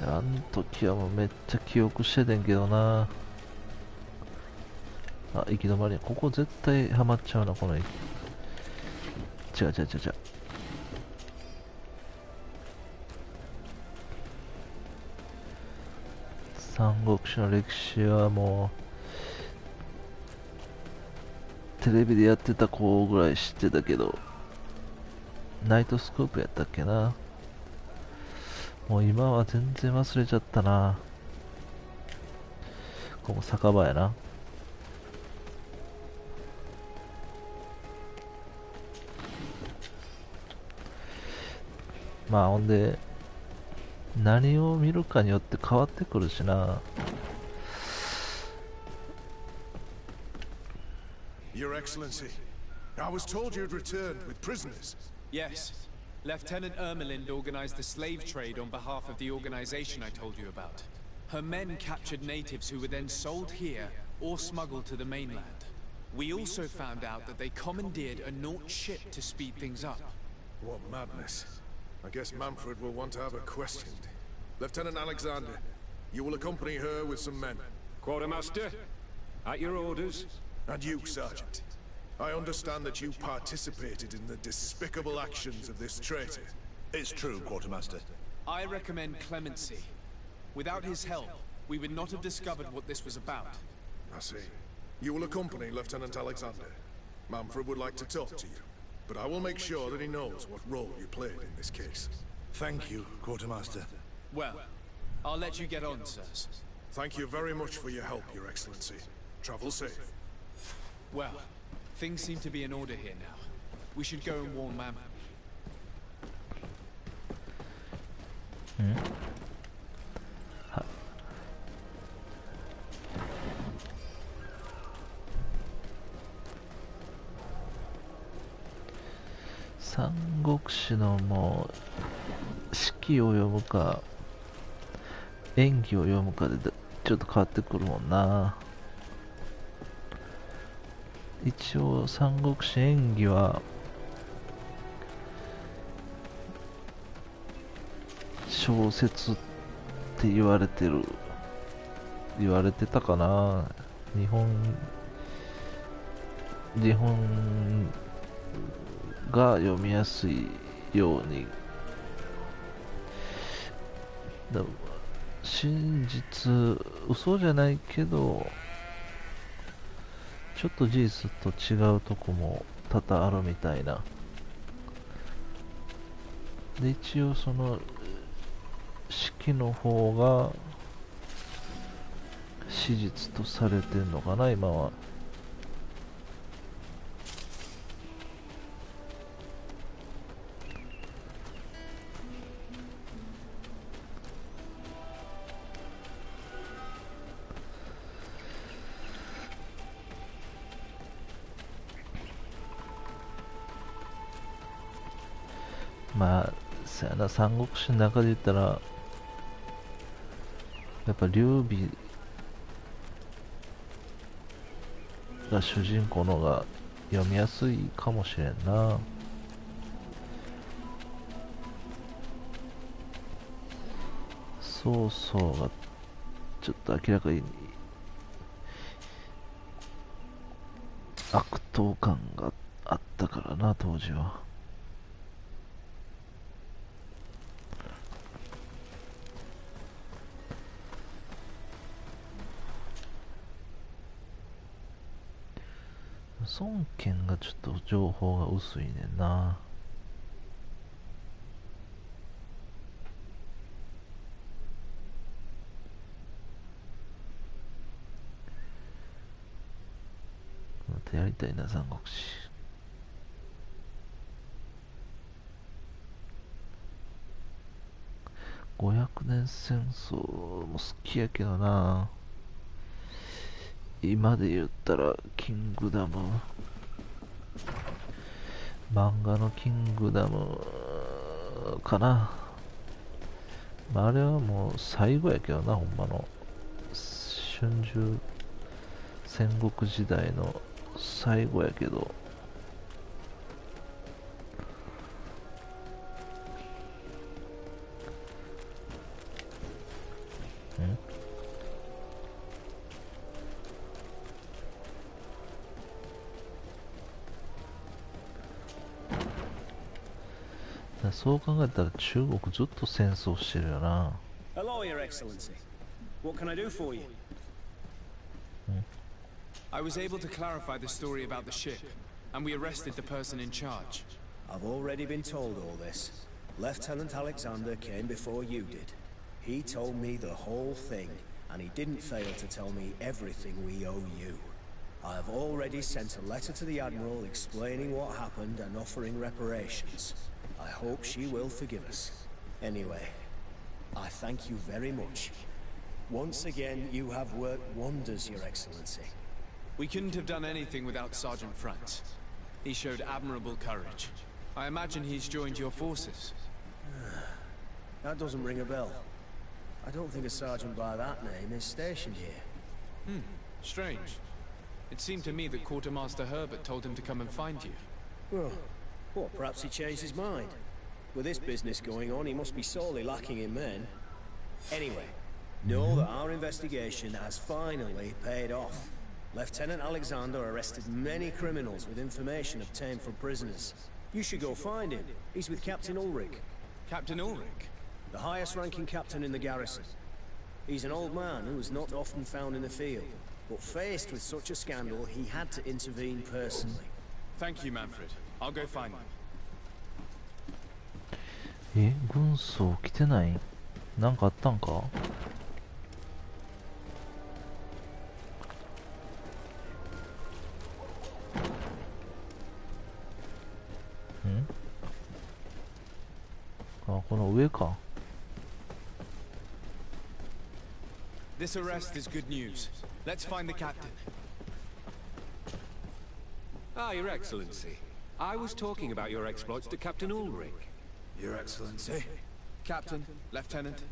S1: あの時はもうめっちゃ記憶しててんけどな。あ、行き止まり。ここ絶対ハマっちゃうな、この駅。違う違う違う違う。三国志の歴史はもうテレビでやってた子ぐらい知ってたけど、ナイトスコープやったっけな。もう今は全然忘れちゃったな。ここ酒場やな。まあほんで何を見るかによって変わってくるしな。
S8: Your Excellency, I was told you'd returned with prisoners.
S3: Yes. Lieutenant Ermelind organized the slave trade on behalf of the organization I told you about. Her men captured natives who were then sold here or smuggled to the mainland. We also found out that they commandeered a Naut ship to speed things up.
S8: What madness. I guess Manfred will want to have her questioned. Lieutenant Alexander, you will accompany her with some men.
S12: Quartermaster, at your orders.
S8: And you, Sergeant. I understand that you participated in the despicable actions of this traitor.
S10: It's true, Quartermaster.
S3: I recommend clemency. Without his help, we would not have discovered what this was about.
S8: I see. You will accompany Lieutenant Alexander. Manfred would like to talk to you, but I will make sure that he knows what role you played in this case.
S10: Thank you, Quartermaster.
S3: Well, I'll let you get on, sirs.
S8: Thank you very much for your help, Your Excellency. Travel safe.
S3: Well, things seem to be in order here now. We should go and warn Manfred.
S1: 三国志のもう四季を読むか演技を読むかでちょっと変わってくるもんな。一応三国志演技は小説って言われてたかな。日本が読みやすいように。真実嘘じゃないけどちょっと事実と違うとこも多々あるみたいな。で一応その式の方が史実とされてんのかな今は。まあそやな、三国志の中で言ったらやっぱ劉備が主人公の方が読みやすいかもしれんな。曹操がちょっと明らかに悪党感があったからな当時は。孫権がちょっと情報が薄いねんな。またやりたいな三国志。500年戦争も好きやけどな。今で言ったらキングダム、漫画のキングダムかな。まあ、あれはもう最後やけどな、ほんまの春秋戦国時代の最後やけど、そう考えたら中国ずっと戦争してるよな。
S2: Hello, Your Excellency. What can I do for you?
S3: I was able to clarify the story about the ship, and we arrested the person in charge.
S2: I've already been told all this. Lieutenant Alexander came before you did. He told me the whole thing, and he didn't fail to tell me everything we owe you. I have already sent a letter to the Admiral explaining what happened and offering reparations. I hope she will forgive us. Anyway, I thank you very much. Once again, you have worked wonders, Your Excellency.
S3: We couldn't have done anything without Sergeant Franz. He showed admirable courage. I imagine he's joined your forces.
S2: That doesn't ring a bell. I don't think a sergeant by that name is stationed here.
S3: Strange. It seemed to me that Quartermaster Herbert told him to come and find you.
S2: Well, perhaps he changed his mind. With this business going on, he must be sorely lacking in men. Anyway, know that our investigation has finally paid off. Lieutenant Alexander arrested many criminals with information obtained from prisoners. You should go find him. He's with Captain Ulrich.
S3: Captain Ulrich?
S2: The highest-ranking captain in the garrison. He's an old man who is not often found in the field, but faced with such a scandal, he had to intervene personally.
S3: Thank you, Manfred. I'll go find him.
S1: 軍曹来てない？なんかあったんか？あ、この上か。
S3: This arrest is good news. Let's find the captain.
S12: Ah, Your Excellency. I was talking about your exploits to Captain Ulrich.
S11: Your Excellency.
S3: Captain, Lieutenant.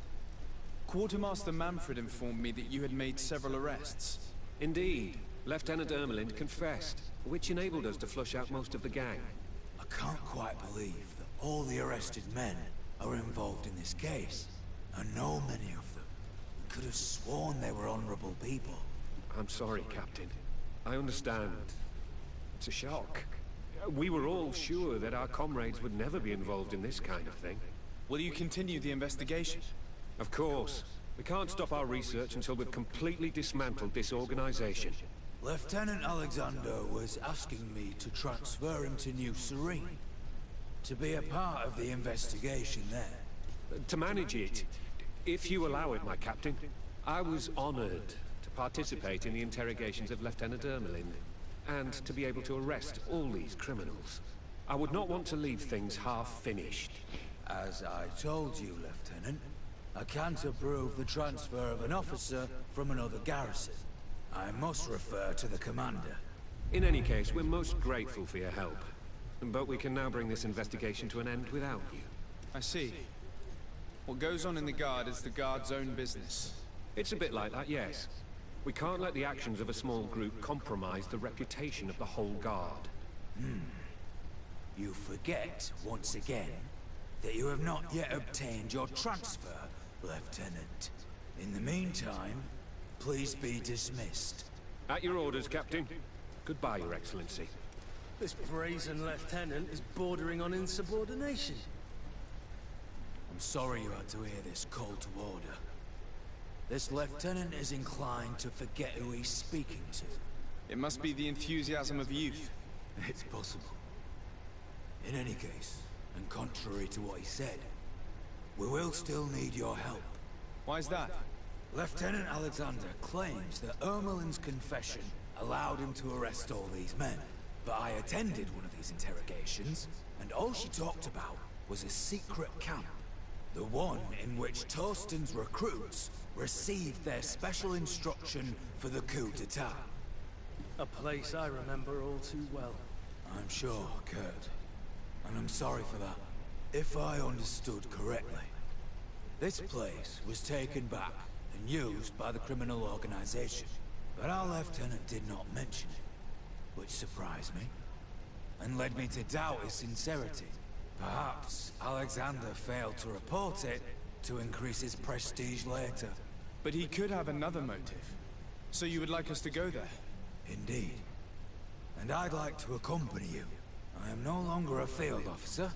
S3: Quartermaster Manfred informed me that you had made several arrests.
S12: Indeed. Lieutenant Ermelind confessed, which enabled us to flush out most of the gang.
S11: I can't quite believe that all the arrested men are involved in this case. I know many of them. I could have sworn they were honorable people.
S12: I'm sorry, Captain. I understand. It's a shock. We were all sure that our comrades would never be involved in this kind of thing.
S3: Will you continue the investigation?
S12: Of course. We can't stop our research until we've completely dismantled this organization.
S11: Lieutenant Alexander was asking me to transfer him to New Serene. To be a part of the investigation there.
S12: To manage it, if you allow it, my captain. I was honored to participate in the interrogations of Lieutenant Ermelind, and to be able to arrest all these criminals. I would not want to leave things half-finished.
S11: As I told you, Lieutenant, I can't approve the transfer of an officer from another garrison. I must refer to the commander.
S12: In any case, we're most grateful for your help. But we can now bring this investigation to an end without you.
S3: I see. What goes on in the Guard is the Guard's own business.
S12: It's a bit like that, yes. We can't let the actions of a small group compromise the reputation of the whole Guard.
S11: You forget, once again, that you have not yet obtained your transfer, Lieutenant. In the meantime, please be dismissed.
S12: At your orders, Captain. Goodbye, Your Excellency.
S2: This brazen lieutenant is bordering on insubordination.
S11: I'm sorry you had to hear this call to order. This lieutenant is inclined to forget who he's speaking to.
S3: It must be the enthusiasm of youth.
S11: It's possible. In any case, and contrary to what he said, we will still need your help.
S3: Why's that?
S11: Lieutenant Alexander claims that Ermelind's confession allowed him to arrest all these men. But I attended one of these interrogations, and all she talked about was a secret camp. The one in which Torsten's recruits received their special instruction for the coup d'etat.
S2: A place I remember all too well.
S11: I'm sure, Kurt. And I'm sorry for that. If I understood correctly, this place was taken back and used by the criminal organization. But our lieutenant did not mention it, which surprised me, and led me to doubt his sincerity. Perhaps Alexander failed to report it to increase his prestige later.
S3: But he could have another motive. So you would like us to go there?
S11: Indeed. And I'd like to accompany you. I am no longer a field officer,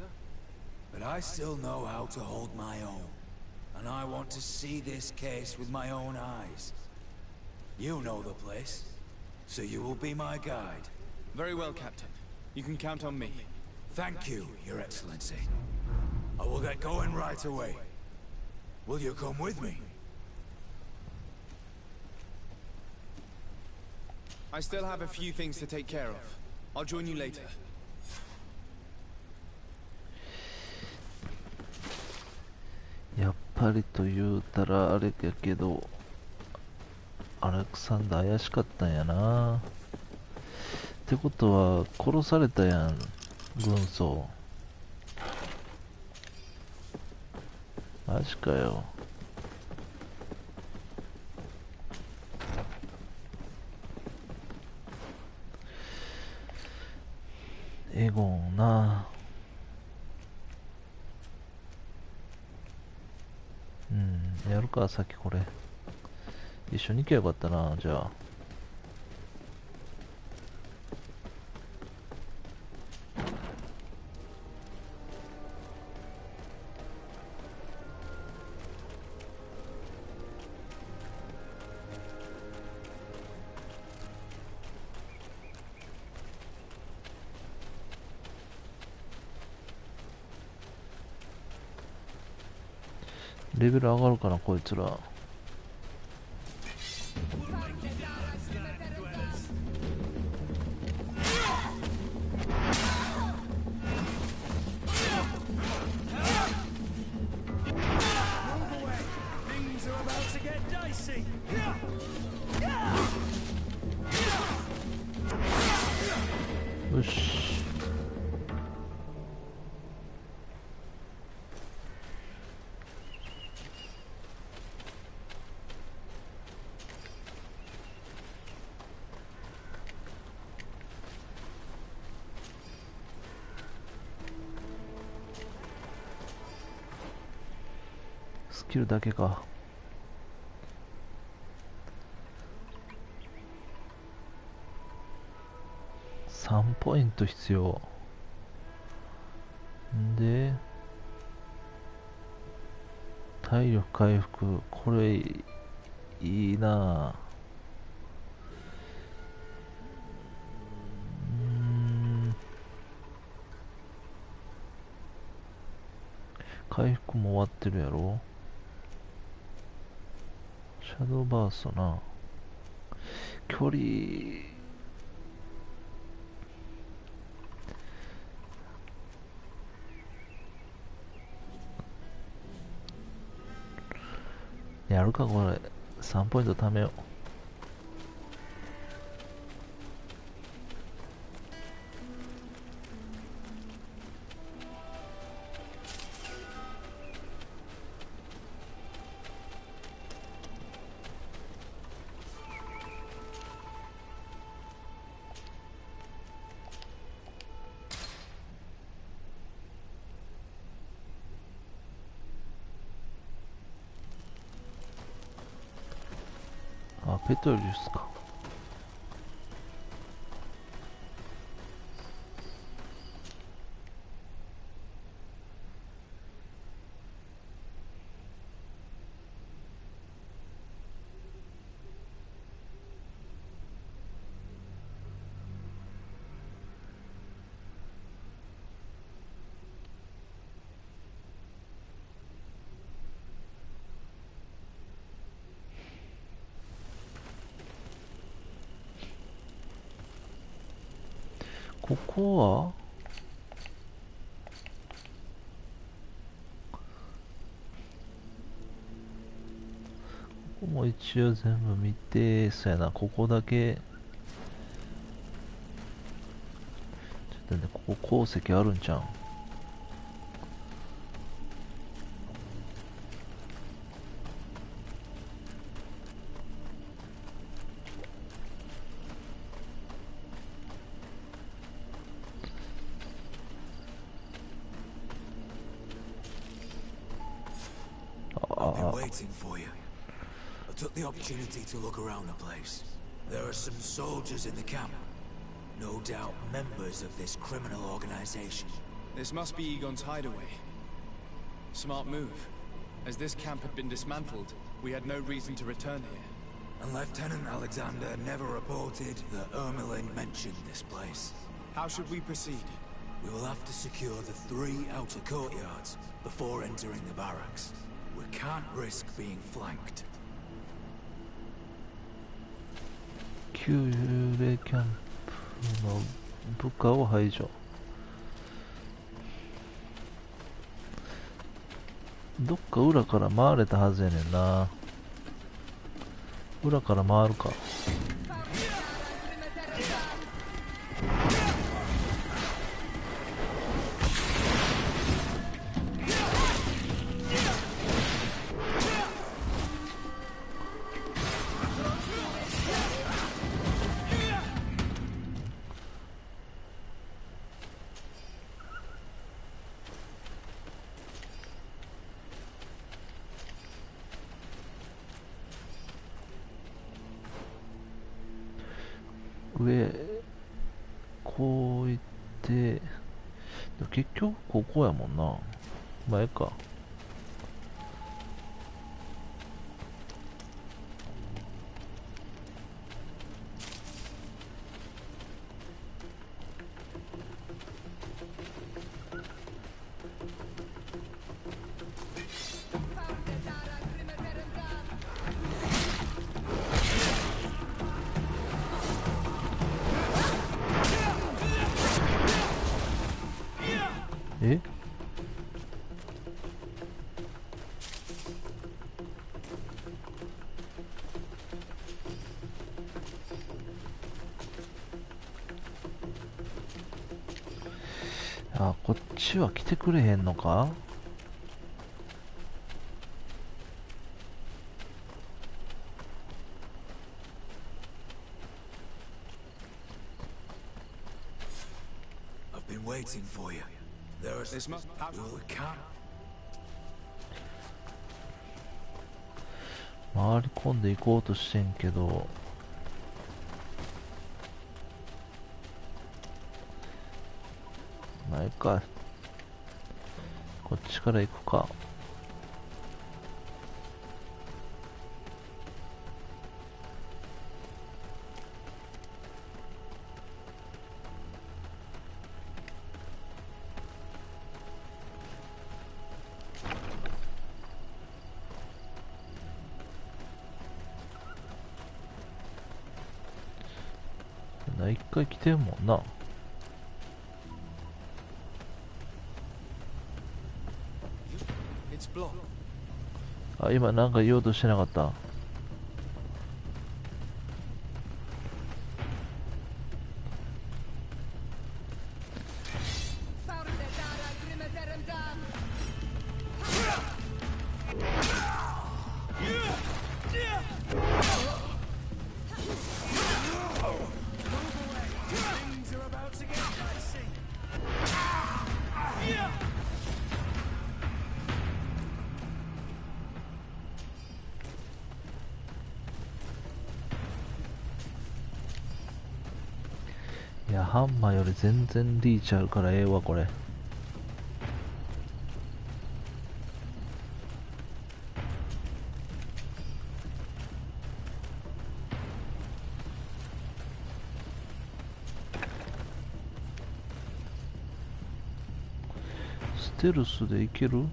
S11: but I still know how to hold my own. And I want to see this case with my own eyes. You know the place, so you will be my guide.
S3: Very well, Captain. You can count on me.
S11: Thank you, Your Excellency. I will get going right away. Will you come with me?
S3: I still have a few things to take care of. I'll join you later.
S1: やっぱりと言うたらあれやけど、アレクサンダー怪しかったんやな。ってことは殺されたやん、軍曹。マジかよ。エゴンな。やるか、さっきこれ。一緒に行けばよかったな、じゃあ。レベル上がるかな、こいつら。よし。スキルだけか。3ポイント必要。んで、体力回復、これいいなぁ。回復も終わってるやろ。シャドーバーストな。距離やるか、これ。3ポイント貯めよう。あ、ペトリウスか。ここはここも一応全部見て、そうやな、ここだけ。ちょっとね、ここ鉱石あるんちゃうん。
S11: I've been waiting for you. I took the opportunity to look around the place. There are some soldiers in the camp. No doubt members of this criminal organization.
S3: This must be Egon's hideaway. Smart move. As this camp had been dismantled, we had no reason to return here.
S16: And Lieutenant Alexander never reported that Ermeling mentioned this place.
S3: How should we proceed?
S16: We will have to secure the 3 outer courtyards before entering the barracks. We can't risk being flanked.
S1: 旧幽霊キャンプの部下を排除。どっか裏から回れたはずやねんな。裏から回るか。上こう行って、結局ここやもんな。前か。え？あ、こっちは来てくれへんのか？回り込んでいこうとしてんけど、前か。こっちから行くか。一回来てんもんな。あ、今なんか言おうとしてなかった。いや、ハンマーより全然リーチあるからええわ、これ。ステルスでいける？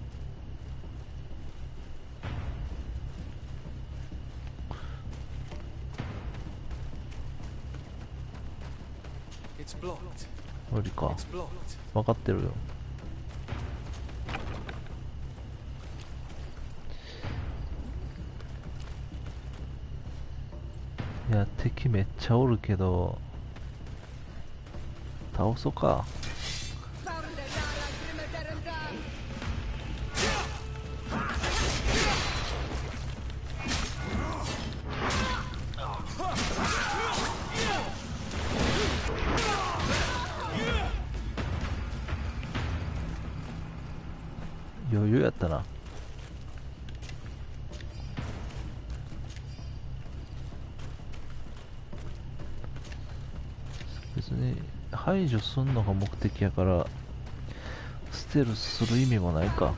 S1: 無理か。分かってるよ。いや、敵めっちゃおるけど倒そうか。余裕やったな。別に排除すんのが目的やからステルスする意味もないか。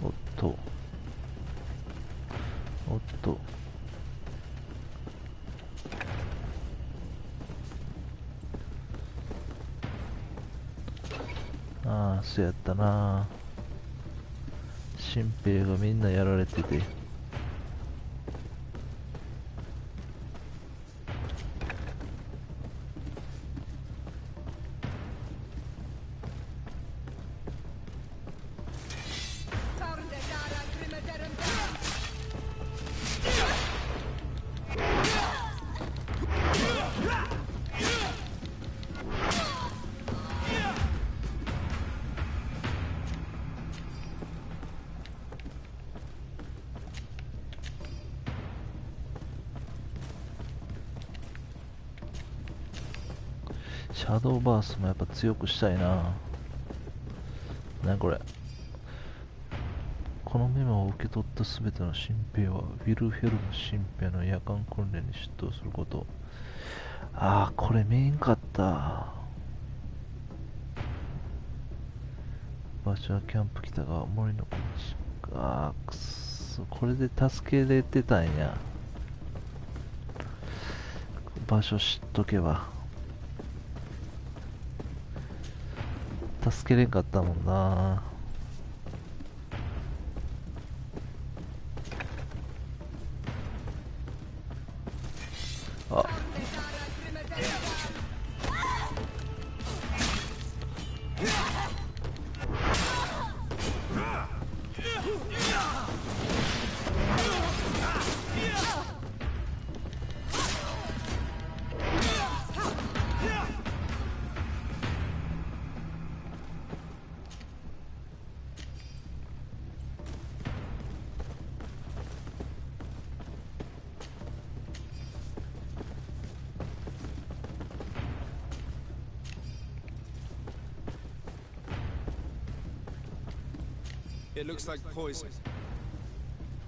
S1: おっとおっと、ああ、そうやったな。新兵がみんなやられてて、シャドーバースもやっぱ強くしたいな。なにこれ。このメモを受け取ったすべての新兵はウィルヘルム新兵の夜間訓練に出頭すること。ああ、これ見んかった。場所はキャンプ北側森の道。ああ、くっそ、これで助けれてたんや。場所知っとけば助けれんかったもんな。あ、
S3: It looks like poison.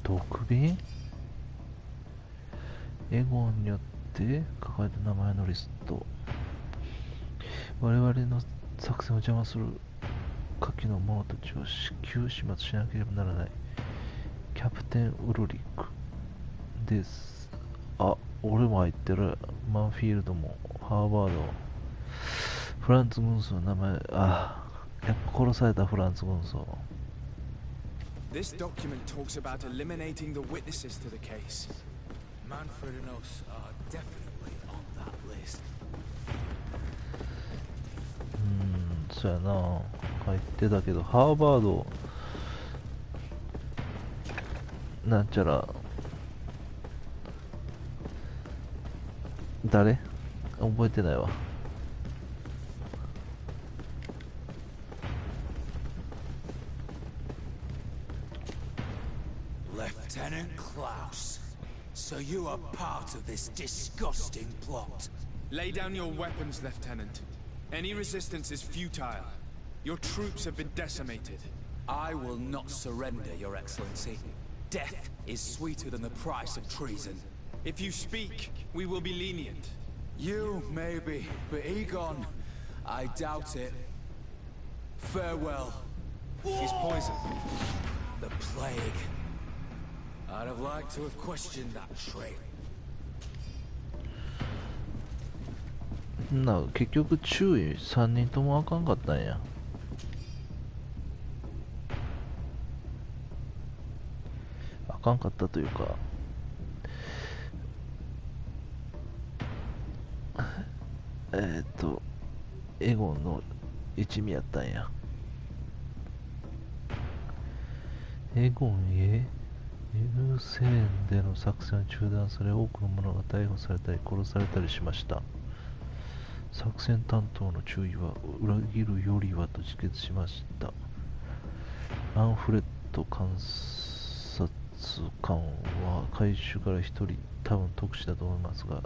S1: 毒瓶？エゴンによって書かれた名前のリスト。我々の作戦を邪魔する下記の者たちを至急始末しなければならない。キャプテン・ウルリックです。あ、俺も入ってる。マンフィールドもハーバード、フランツ軍曹の名前。あ、やっぱ殺されたフランツ軍曹。
S3: This document talks about eliminating the witnesses to the case.
S16: Manfred and us are definitely on that list.
S1: そうやな、書いてたけど、ハーバードなんちゃら誰？覚えてないわ。
S16: Lieutenant Klaus, so you are part of this disgusting plot.
S3: Lay down your weapons, Lieutenant. Any resistance is futile. Your troops have been decimated.
S11: I will not surrender, Your Excellency. Death is sweeter than the price of treason.
S3: If you speak, we will be lenient.
S11: You, maybe, but Egon, I doubt it. Farewell.
S3: He's poisoned.
S16: The plague. I'd have liked to have questioned that trait.
S1: 結局注意3人ともあかんかったんや。あかんかったというか、エゴンの一味やったんや。エゴンへニューセレンでの作戦は中断され、多くの者が逮捕されたり殺されたりしました。作戦担当の注意は裏切るよりはと自決しました。マンフレッド監察官は回収から一人、多分特使だと思いますが、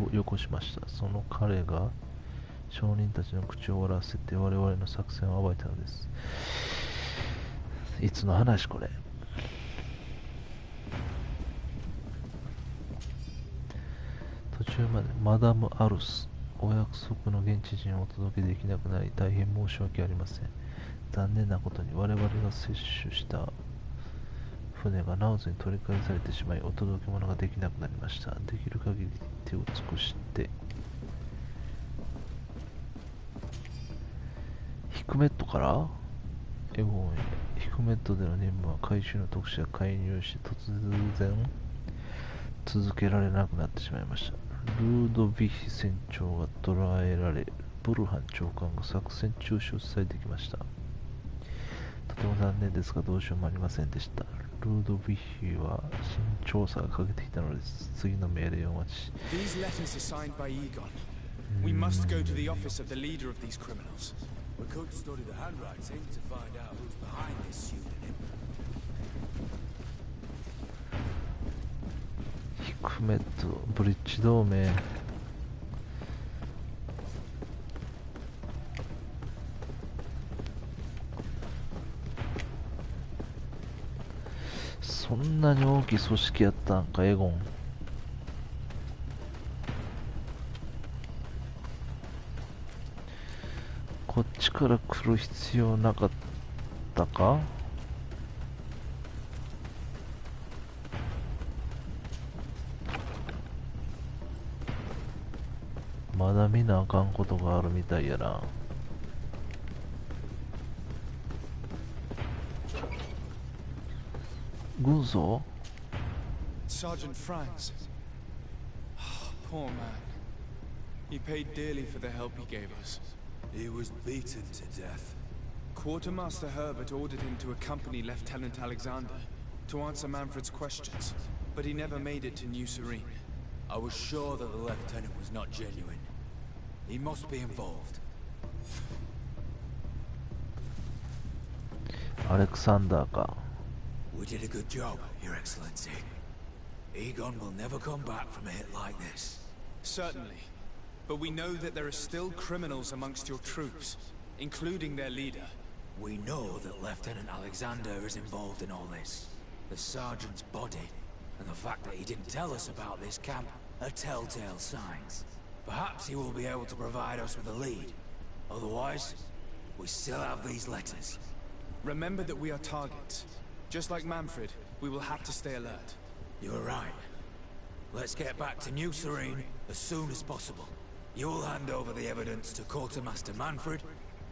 S1: をよこしました。その彼が証人たちの口を割らせて我々の作戦を暴いたのです。いつの話これ。途中までマダム・アルス、お約束の現地人をお届けできなくなり大変申し訳ありません。残念なことに我々が接種した船がナウズに取り返されてしまいお届け物ができなくなりました。できる限り手を尽くしてヒクメットからエゴンへ。ヒクメットでの任務は回収の特使が介入し突然続けられなくなってしまいました。ルードヴィヒ船長が捕らえられ、ブルハン長官が作戦中止を伝えてきました。とても残念ですがどうしようもありませんでした。ルードヴィヒは新調査がかけてきたのです。次の命令をお待ち。
S3: These letters are signed by Egon. We must go to the office of the leader of these criminals.
S16: We could study the handwriting to find out who's behind this pseudonym.
S1: ヒクメット、ブリッジ同盟。そんなに大きい組織やったんか、エゴン。こっちから来る必要なかったか。まだ見なあかんことがあるみたいやな。軍曹？
S3: Sergeant Franz. Poor man. He paid dearly for the help he gave us.
S16: He was beaten to death.
S3: Quartermaster Herbert ordered him to accompany Lieutenant Alexander to answer Manfred's questions, but he never made it to New Serene.
S16: I was sure that the lieutenant was not genuine. He must be involved.
S1: アレクサンダーか。
S16: We did a good job, Your Excellency. Egon will never come back from a hit like this.
S3: Certainly. But we know that there are still criminals amongst your troops, including their leader.
S16: We know that Lieutenant Alexander is involved in all this. The sergeant's body, and the fact that he didn't tell us about this camp, are telltale signs. Perhaps he will be able to provide us with a lead. Otherwise, we still have these letters.
S3: Remember that we are targets. Just like Manfred, we will have to stay alert.
S16: You're right. Let's get back to New Serene as soon as possible. You'll hand over the evidence to Quartermaster Manfred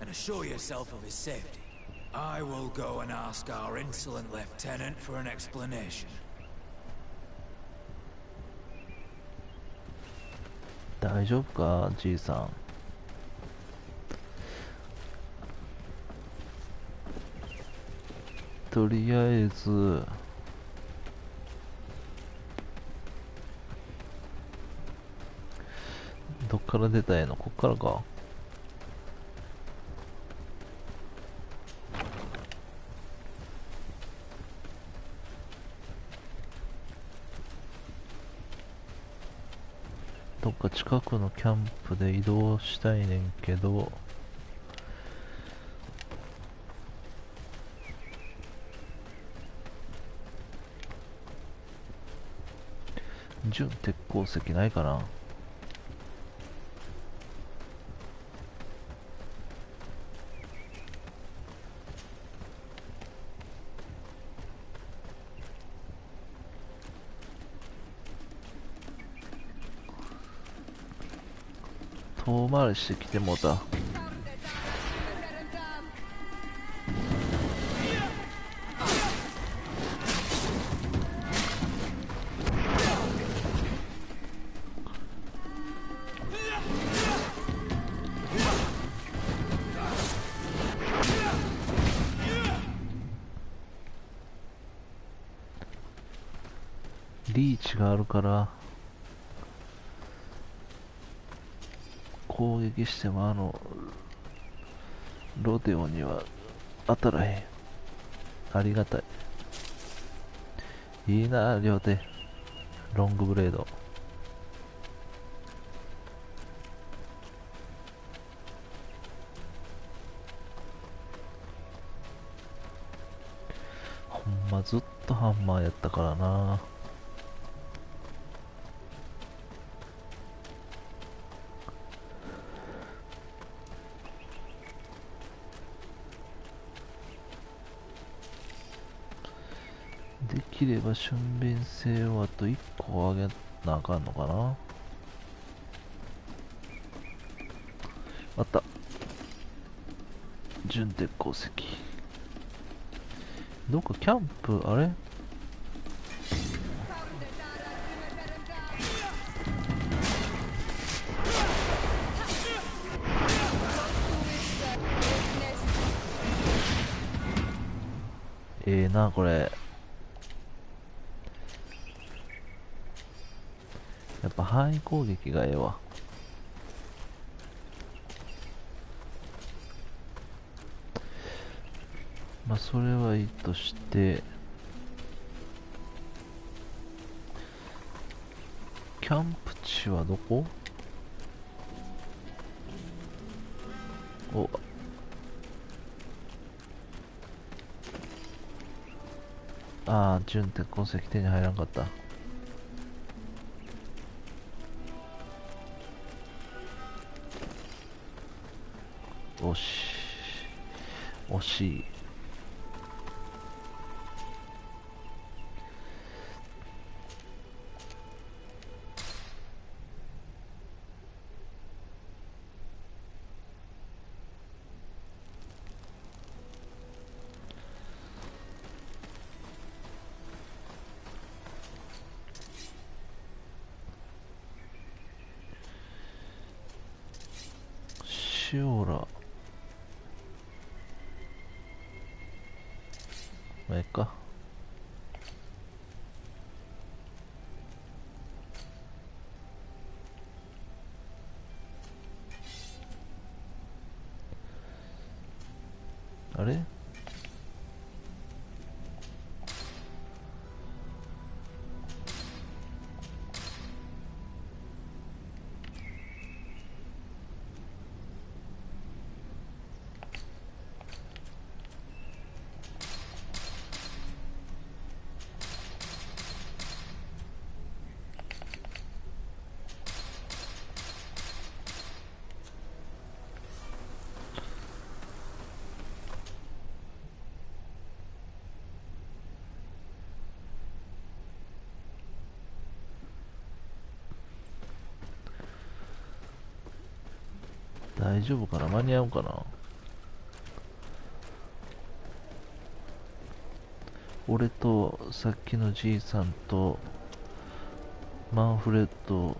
S16: and assure yourself of his safety. I will go and ask our insolent lieutenant for an explanation.
S1: 大丈夫か、じいさん。とりあえずどっから出たいの？こっからか。どっか近くのキャンプで移動したいねんけど、純鉄鉱石ないかな。遠回りしてきてもうた。リーチがあるから攻撃してもロデオには当たらへん。ありがたい。いいな、両手。ロングブレード。ほんまずっとハンマーやったからな。できれば俊敏性をあと1個上げなあかんのかな。あった。純鉄鉱石。どっかキャンプ、あれ？な、これ。やっぱ範囲攻撃がええわ。まあそれはいいとして、キャンプ地はどこ？お、ああ、純鉄鉱石手に入らんかった。惜しい。惜しい。シオラ。まあ、いっか。あれ？大丈夫かな、間に合うかな。俺とさっきのじいさんとマンフレッド、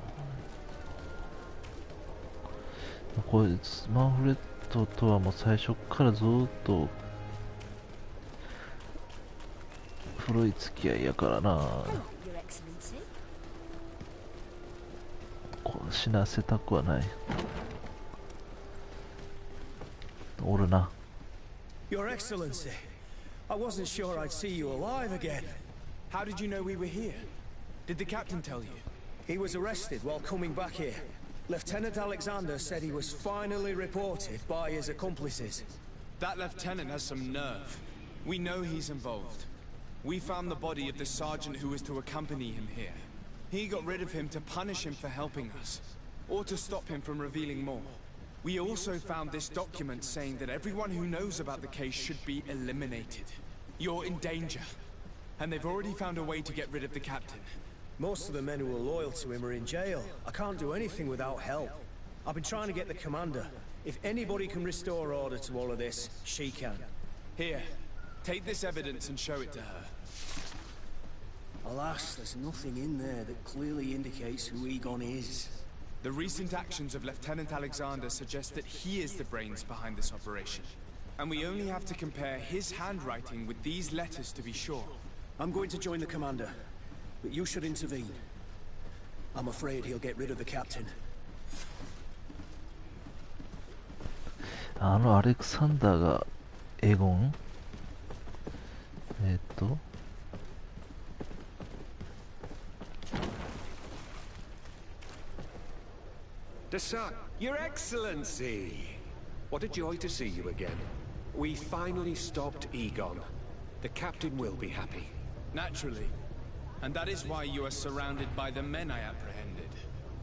S1: こいつマンフレッドとはもう最初からずっと古い付き合いやからな。こう死なせたくはない。おるな。
S2: Your Excellency, I wasn't sure I'd see you alive again.
S3: How did you know we were here? Did the captain tell you?
S2: He was arrested while coming back here. Lieutenant Alexander said he was finally reported by his accomplices.
S3: That lieutenant has some nerve. We know he's involved. We found the body of the sergeant who was to accompany him here. He got rid of him to punish him for helping us, or to stop him from revealing more. We also found this document saying that everyone who knows about the case should be eliminated. You're in danger, and they've already found a way to get rid of the captain.
S2: Most of the men who are loyal to him are in jail. I can't do anything without help. I've been trying to get the commander. If anybody can restore order to all of this, she can.
S3: Here, take this evidence and show it to her.
S2: Alas, there's nothing in there that clearly indicates who Egon is.
S3: The recent actions of Lieutenant Alexander suggest that he is the brains behind this operation. And we only have to compare his handwriting with these letters to be sure.
S2: I'm going to join the commander, but you should intervene. I'm afraid he'll get rid of the captain.
S1: あのアレクサンダーがエゴン
S12: Your Excellency! What a joy to see you again. We finally stopped Egon. The captain will be happy.
S3: Naturally. And that is why you are surrounded by the men I apprehended.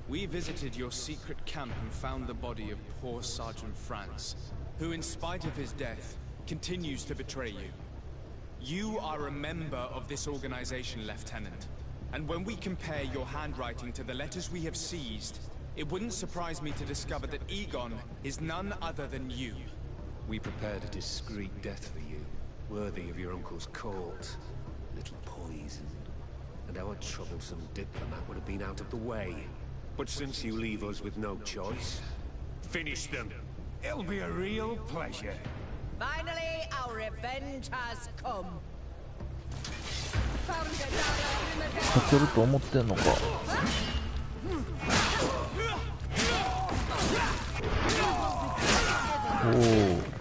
S3: We visited your secret camp and found the body of poor Sergeant France, who in spite of his death, continues to betray you. You are a member of this organization, Lieutenant. And when we compare your handwriting to the letters we have seized, it wouldn't surprise me to discover that Egon is none other than you.
S12: We prepared a discreet death for you, worthy of your uncle's court. Little poison. And our troublesome diplomat would have been out of the way. But since you leave us with no choice, finish them. It'll be a real pleasure.
S9: Finally, our revenge has come.
S1: かけると思ってんのか。おお。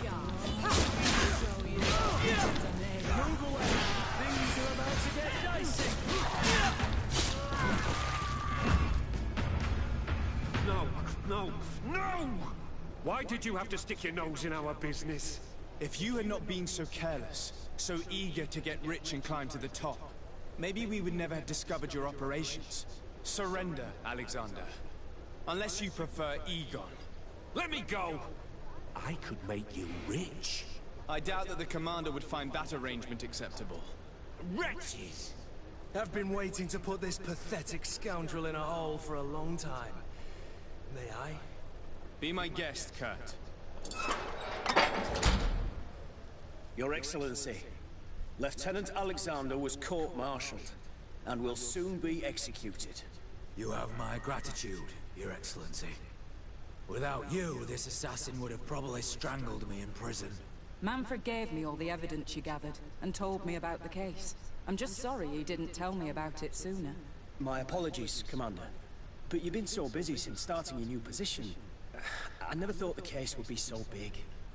S12: No! Why did you have to stick your nose in our business?
S3: If you had not been so careless, so eager to get rich and climb to the top, maybe we would never have discovered your operations. Surrender, Alexander. Unless you prefer Egon.
S12: Let me go! I could make you rich.
S3: I doubt that the commander would find that arrangement acceptable.
S12: Wretches!
S2: I've been waiting to put this pathetic scoundrel in a hole for a long time. May I?
S3: Be my guest, Kurt.
S2: Your Excellency, Lieutenant Alexander was court-martialed and will soon be executed.
S16: You have my gratitude, Your Excellency. Without you, this assassin would have probably strangled me in prison.
S6: Manfred gave me all the evidence you gathered and told me about the case. I'm just sorry he didn't tell me about it sooner.
S2: My apologies, Commander. But you've been so busy since starting your new position. I never thought the case would be so big.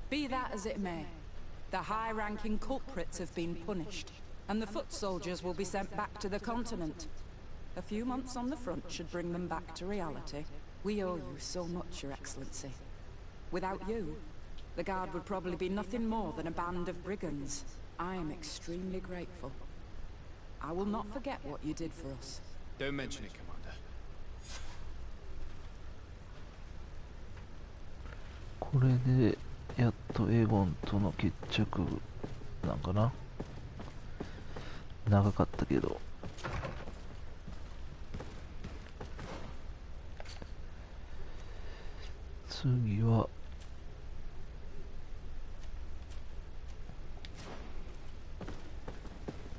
S6: Be that as it may, the high-ranking culprits have been punished, and the foot soldiers will be sent back to the continent. A few months on the front should bring them back to reality. We owe you so much, Your Excellency. Without you, the Guard would probably be nothing more than a band of brigands. I am extremely grateful. I will not forget what you did for us.
S3: Don't mention it, Commander.
S1: これでやっとエゴンとの決着なんかな。長かったけど。次は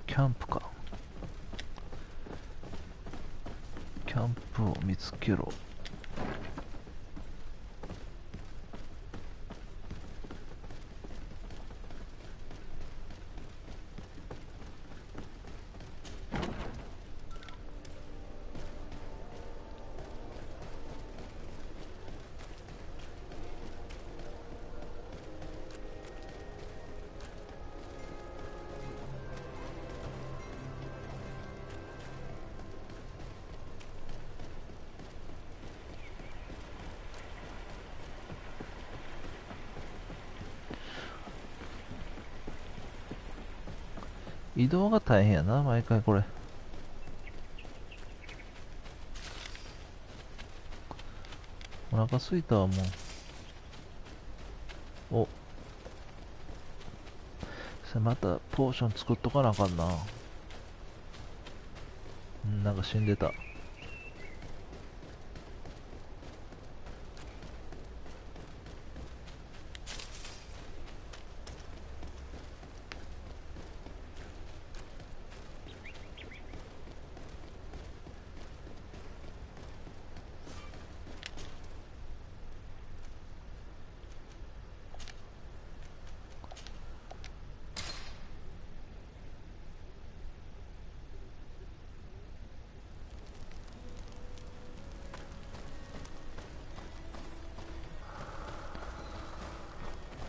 S1: キャンプか。キャンプを見つけろ。移動が大変やな、毎回これ。お腹すいたわ、もう。お。またポーション作っとかなあかんな。なんか死んでた。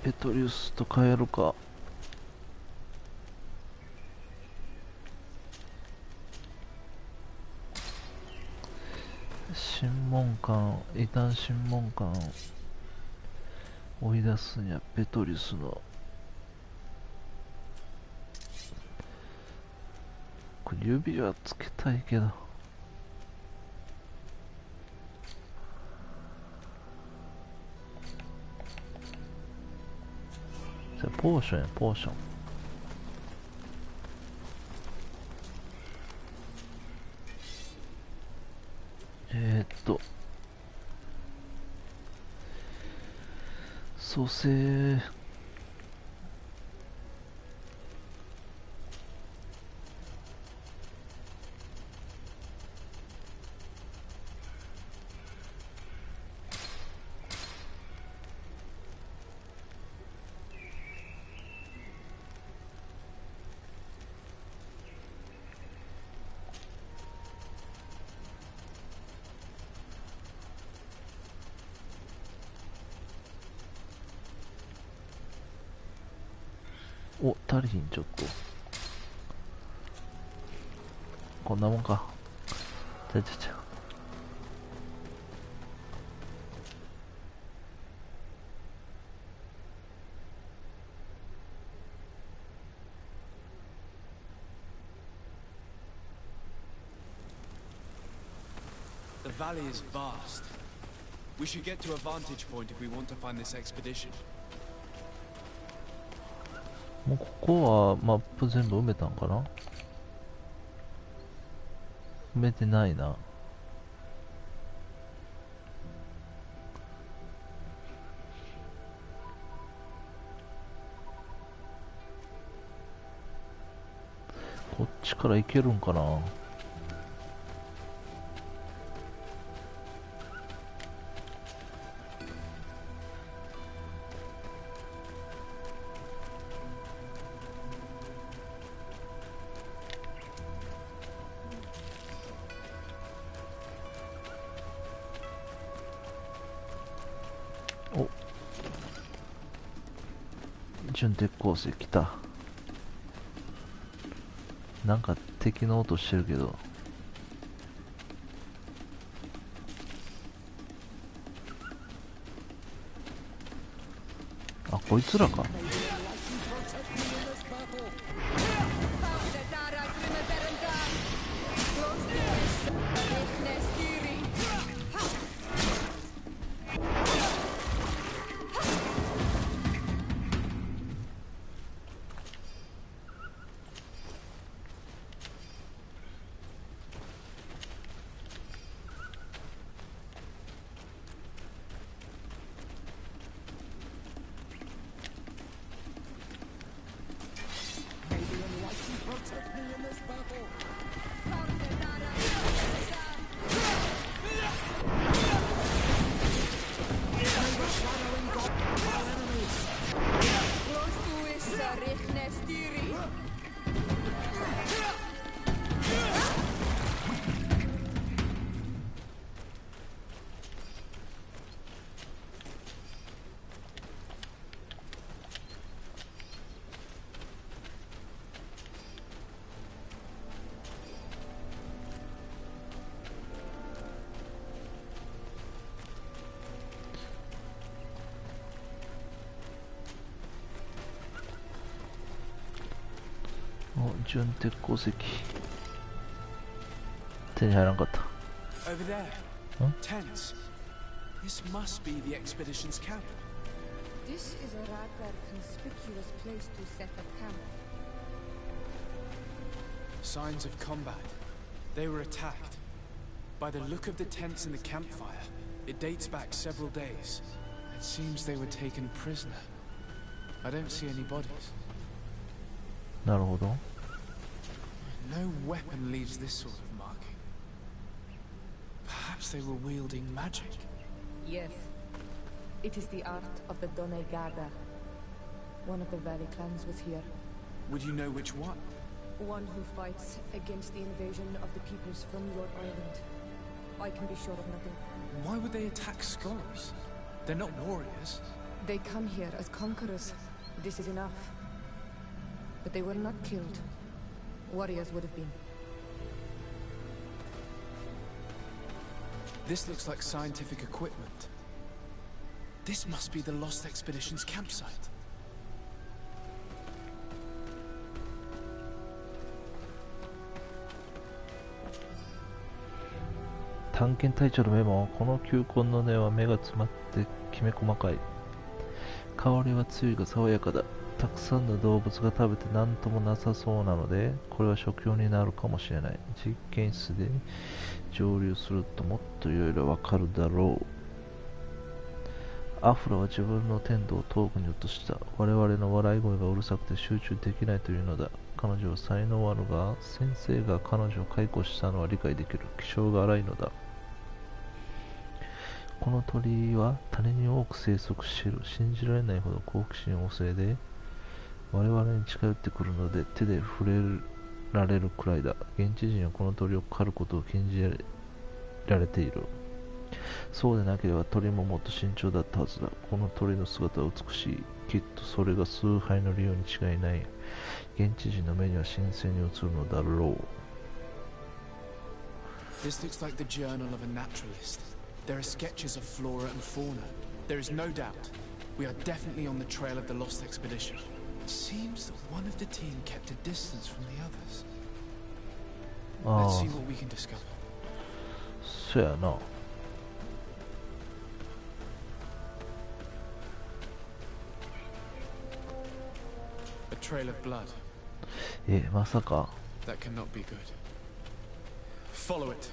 S1: ペトリウスと帰るか。審問官、異端審問官を追い出すにはペトリウスのこれ指輪つけたいけど、じゃあポーションやポーション。蘇生お、足りひん。ちょっとこんなもんか。ちゃちゃちゃ。
S3: The valley is vast. We should get to a vantage point if we want to find this expedition.
S1: もうここはマップ全部埋めたんかな。埋めてないな。こっちから行けるんかな。お、準鉄鉱石来た。なんか敵の音してるけど。あ、こいつらか。準鉄鉱石手に入らんかった。
S3: Over there. Tents. This must be the expedition's camp.
S13: This is a rather conspicuous place to set up camp.
S3: Signs of combat. They were attacked. By the look of the tents and the campfire, it dates back several days. It seems they were taken prisoner. I don't see any bodies.
S1: なるほど。
S3: No weapon leaves this sort of marking. Perhaps they were wielding magic.
S13: Yes. It is the art of the Donegada. One of the valley clans was here.
S3: Would you know which one?
S13: One who fights against the invasion of the peoples from your island. I can be sure of nothing.
S3: Why would they attack scholars? They're not warriors.
S13: They come here as conquerors. This is enough. But they were not killed. Warriors would have been.
S3: This looks like scientific equipment. This must be the Lost Expedition's campsite.
S1: 探検隊長のメモ。この球根の根は目が詰まってきめ細かい。香りは強いが爽やかだ。たくさんの動物が食べて何ともなさそうなので、これは食用になるかもしれない。実験室で蒸留するともっといろいろわかるだろう。アフロは自分のテントを遠くに落とした。我々の笑い声がうるさくて集中できないというのだ。彼女は才能あるが、先生が彼女を解雇したのは理解できる。気性が荒いのだ。この鳥は種に多く生息している。信じられないほど好奇心旺盛で、我々に近寄ってくるので手で触れられるくらいだ。現地人はこの鳥を狩ることを禁じられている。そうでなければ鳥ももっと慎重だったはずだ。この鳥の姿は美しい。きっとそれが崇拝の理由に違いない。現地人の目には神聖に映るのだろう。
S3: This looks like the journal of a naturalist. There are sketches of flora and fauna. There is no doubt. We are definitely on the trail of the Lost Expedition. It seems that one of the team kept a distance from the others. Let's see what we can discover.
S1: そやな。
S3: A trail of blood.
S1: まさか。
S3: That cannot be good. Follow it.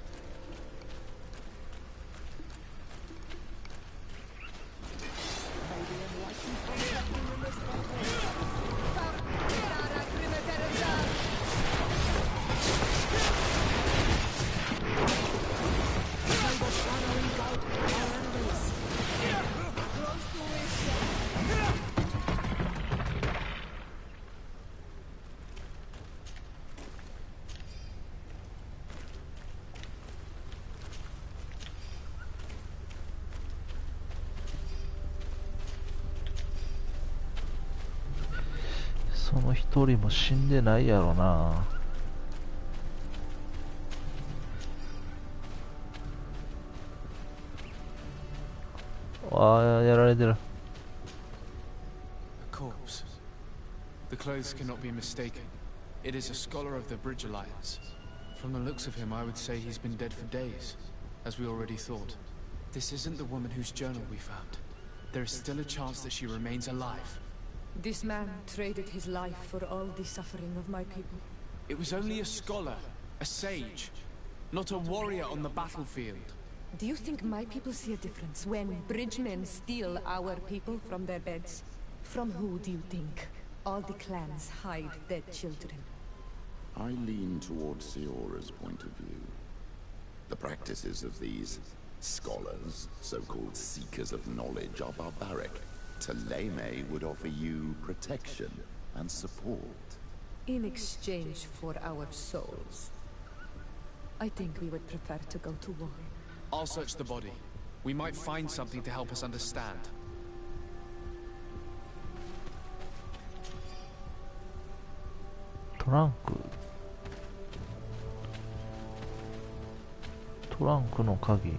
S1: その一人も死んでないやろな。やられてる。
S3: A corpse. The clothes cannot be mistaken. It is a scholar of the Bridge Alliance. From the looks of him, I would say he's been dead for days, as we already thought. This isn't the woman whose journal we found. There is still a chance that she remains alive.
S13: This man traded his life for all the suffering of my people.
S3: It was only a scholar, a sage, not a warrior on the battlefield.
S13: Do you think my people see a difference when bridgemen steal our people from their beds? From who do you think all the clans hide their children?
S5: I lean towards Siora's point of view. The practices of these scholars, so-called seekers of knowledge, are barbaric. Taleme would offer you protection and support.
S13: In exchange for our souls. I think we would prefer to go to war.
S3: I'll search the body. We might find something to help us understand.
S1: トランクの鍵。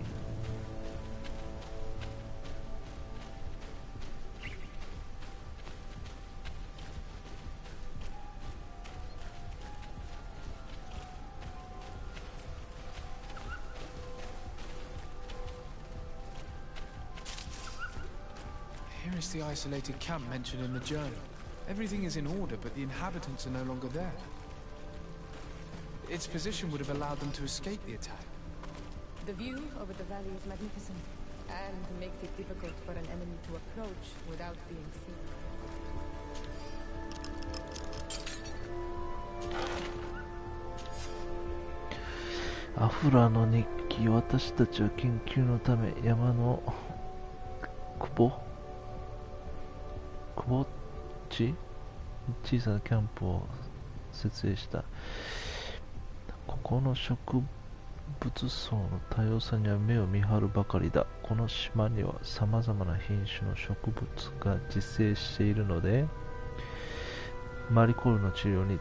S3: Here is the isolated camp mentioned in the journal. Everything is in order, but the inhabitants are no longer there. Its position would have allowed them to escape the attack.
S13: The view over the valley is magnificent, and makes it difficult for an enemy to approach without being seen.
S1: アフラの日記。私たちは研究のため山の窪地小さなキャンプを設営した。ここの植物層の多様さには目を見張るばかりだ。この島には様々な品種の植物が自生しているので、マリコールの治療に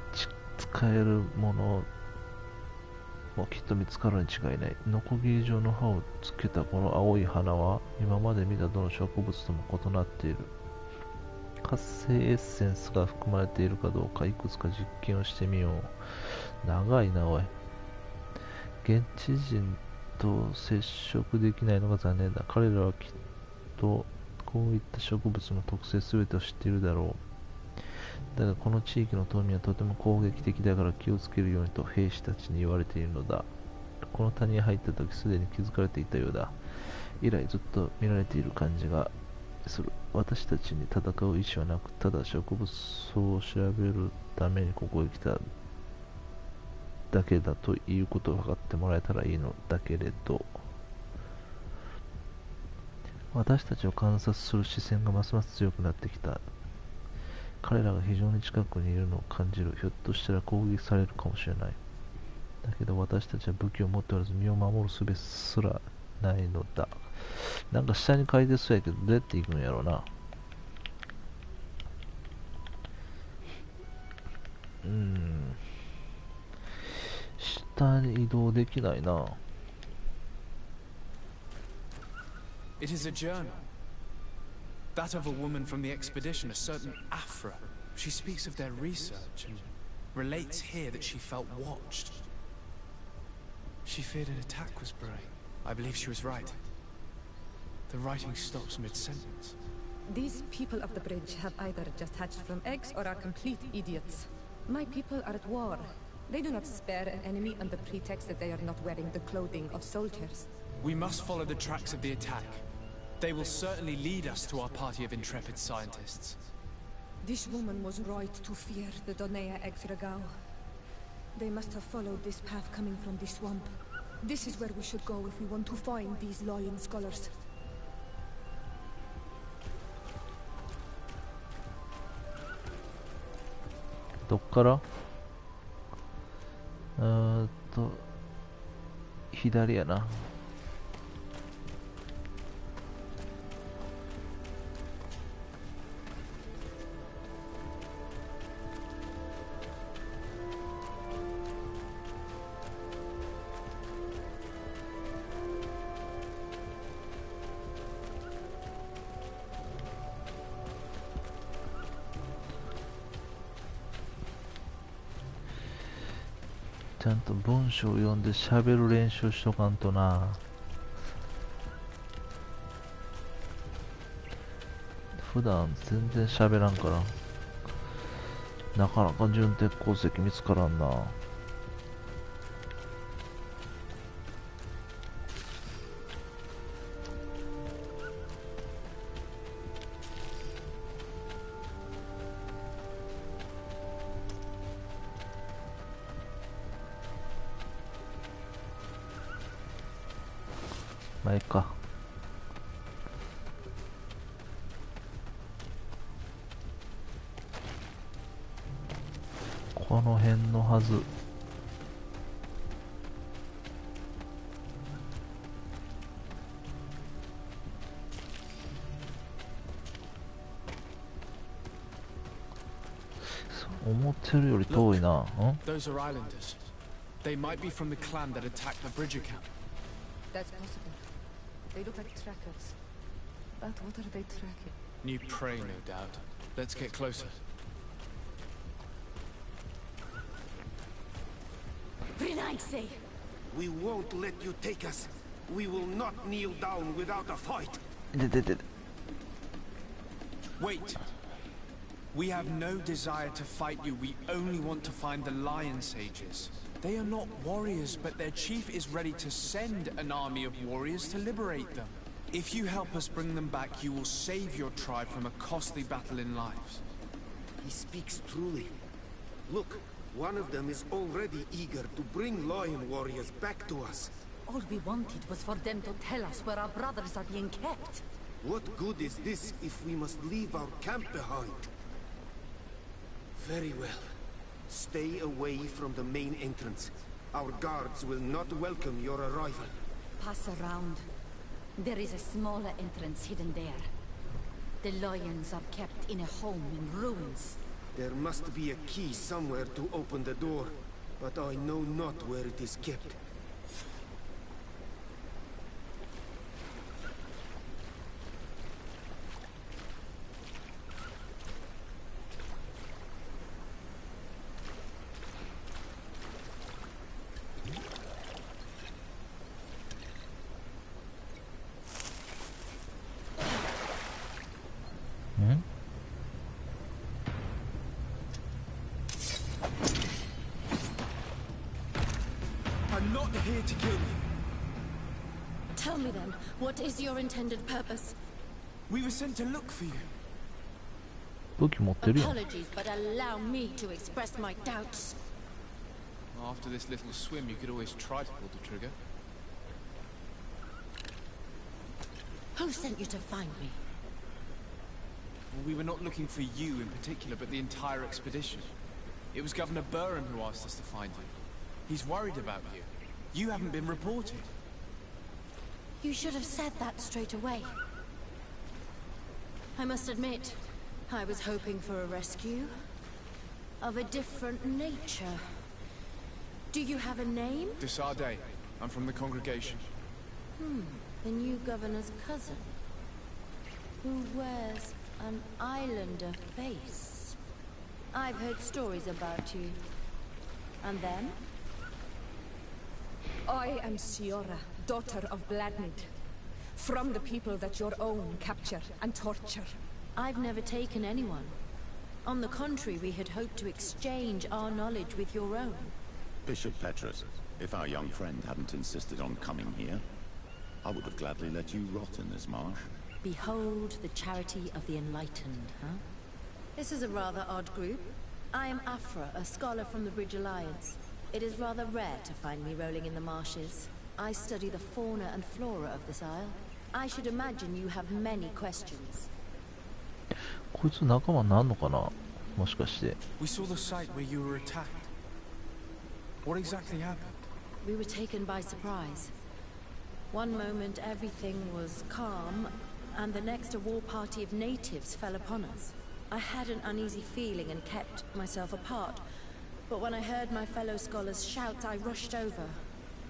S1: 使えるものもきっと見つかるに違いない。ノコギリ状の刃をつけたこの青い花は今まで見たどの植物とも異なっている。活性エッセンスが含まれているかどうかいくつか実験をしてみよう。長いなおい。現地人と接触できないのが残念だ。彼らはきっとこういった植物の特性すべてを知っているだろう。だがこの地域の島民はとても攻撃的だから気をつけるようにと兵士たちに言われているのだ。この谷に入った時すでに気づかれていたようだ。以来ずっと見られている感じがする。私たちに戦う意思はなく、ただ植物を調べるためにここへ来ただけだということを分かってもらえたらいいのだけれど、私たちを観察する視線がますます強くなってきた。彼らが非常に近くにいるのを感じる。ひょっとしたら攻撃されるかもしれない。だけど私たちは武器を持っておらず身を守る術すらないのだ。なんか下に書いてそうやけど、どうやって行くんやろうな。下に移動できないな。
S3: It is a journal. That of a woman from the expedition, a certain Afra. She speaks of their research and relates here that she felt watched. She feared an attack was brewing. I believe she was right. The writing stops mid-sentence.
S13: These people of the bridge have either just hatched from eggs or are complete idiots. My people are at war. They do not spare an enemy on the pretext that they are not wearing the clothing of soldiers.
S3: We must follow the tracks of the attack. They will certainly lead us to our party of intrepid scientists.
S13: This woman was right to fear the Donea Exregao. They must have followed this path coming from the swamp. This is where we should go if we want to find these lion scholars.
S1: どっから左やな。ちゃんと文章を読んで喋る練習しとかんとな。普段全然喋らんからなかなか純鉄鉱石見つからんな。まあいいか。この辺のはず。思ってるより遠いな。
S3: Those are islanders. They might be from the clan that attacked the Bridger camp.
S13: That's possible. They look like trackers. But what are they tracking?
S3: New prey, no doubt. Let's get closer.
S4: Brinaise!
S14: We won't let you take us. We will not kneel down without a fight.
S3: Wait! We have no desire to fight you. We only want to find the Lion Sages. They are not warriors, but their chief is ready to send an army of warriors to liberate them. If you help us bring them back, you will save your tribe from a costly battle in lives.
S14: He speaks truly. Look, one of them is already eager to bring lion warriors back to us.
S4: All we wanted was for them to tell us where our brothers are being kept.
S14: What good is this if we must leave our camp behind? Very well. Stay away from the main entrance. Our guards will not welcome your arrival.
S15: Pass around. There is a smaller entrance hidden there. The lions are kept in a home in ruins.
S14: There must be a key somewhere to open the door, but I know not where it is kept.
S3: I'm not here to kill you.
S4: Tell me then, what is your intended purpose?
S3: We were sent to look for you.
S1: 武器持ってるやん。
S4: Apologies, but allow me to express my doubts.
S3: After this little swim, you could always try to pull the trigger.
S4: Who sent you to find me?
S3: Well, we were not looking for you in particular, but the entire expedition. It was Governor Burham who asked us to find you. He's worried about you. You haven't been reported.
S4: You should have said that straight away. I must admit, I was hoping for a rescue of a different nature. Do you have a name?
S3: Desarde. I'm from the congregation.
S4: The new governor's cousin, who wears an islander face. I've heard stories about you. And then?
S13: I am Siora, daughter of Bladnid. From the people that your own capture and torture.
S4: I've never taken anyone. On the contrary, we had hoped to exchange our knowledge with your own.
S5: Bishop Petrus, if our young friend hadn't insisted on coming here, I would have gladly let you rot in this marsh.
S4: Behold the charity of the enlightened, huh? This is a rather odd group. I am Afra, a scholar from the Bridge Alliance. It is rather rare to find me rolling in the marshes. I study the fauna and flora of this isle. I should imagine you have many questions.
S1: こいつ仲間になんのかな、もしかして。
S3: We saw the site where you were attacked. What exactly happened?
S4: We were taken by surprise. One moment everything was calm, and the next a war party of natives fell upon us. I had an uneasy feeling and kept myself apart, but when I heard my fellow scholars shout, I rushed over.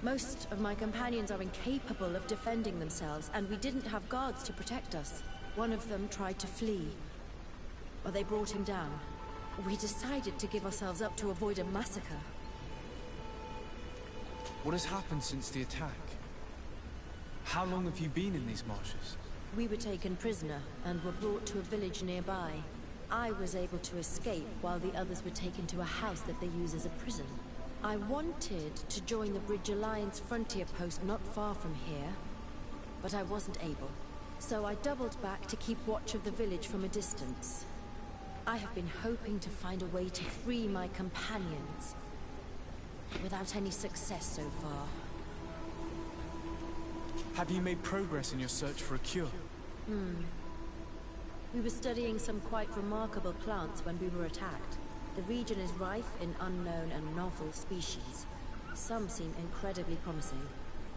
S4: Most of my companions are incapable of defending themselves, and we didn't have guards to protect us. One of them tried to flee, but they brought him down. We decided to give ourselves up to avoid a massacre.
S3: What has happened since the attack? How long have you been in these marshes?
S4: We were taken prisoner and were brought to a village nearby. I was able to escape while the others were taken to a house that they use as a prison. I wanted to join the Bridge Alliance frontier post not far from here, but I wasn't able. So I doubled back to keep watch of the village from a distance. I have been hoping to find a way to free my companions, without any success so far.
S3: Have you made progress in your search for a cure?
S4: We were studying some quite remarkable plants when we were attacked. The region is rife in unknown and novel species. Some seem incredibly promising.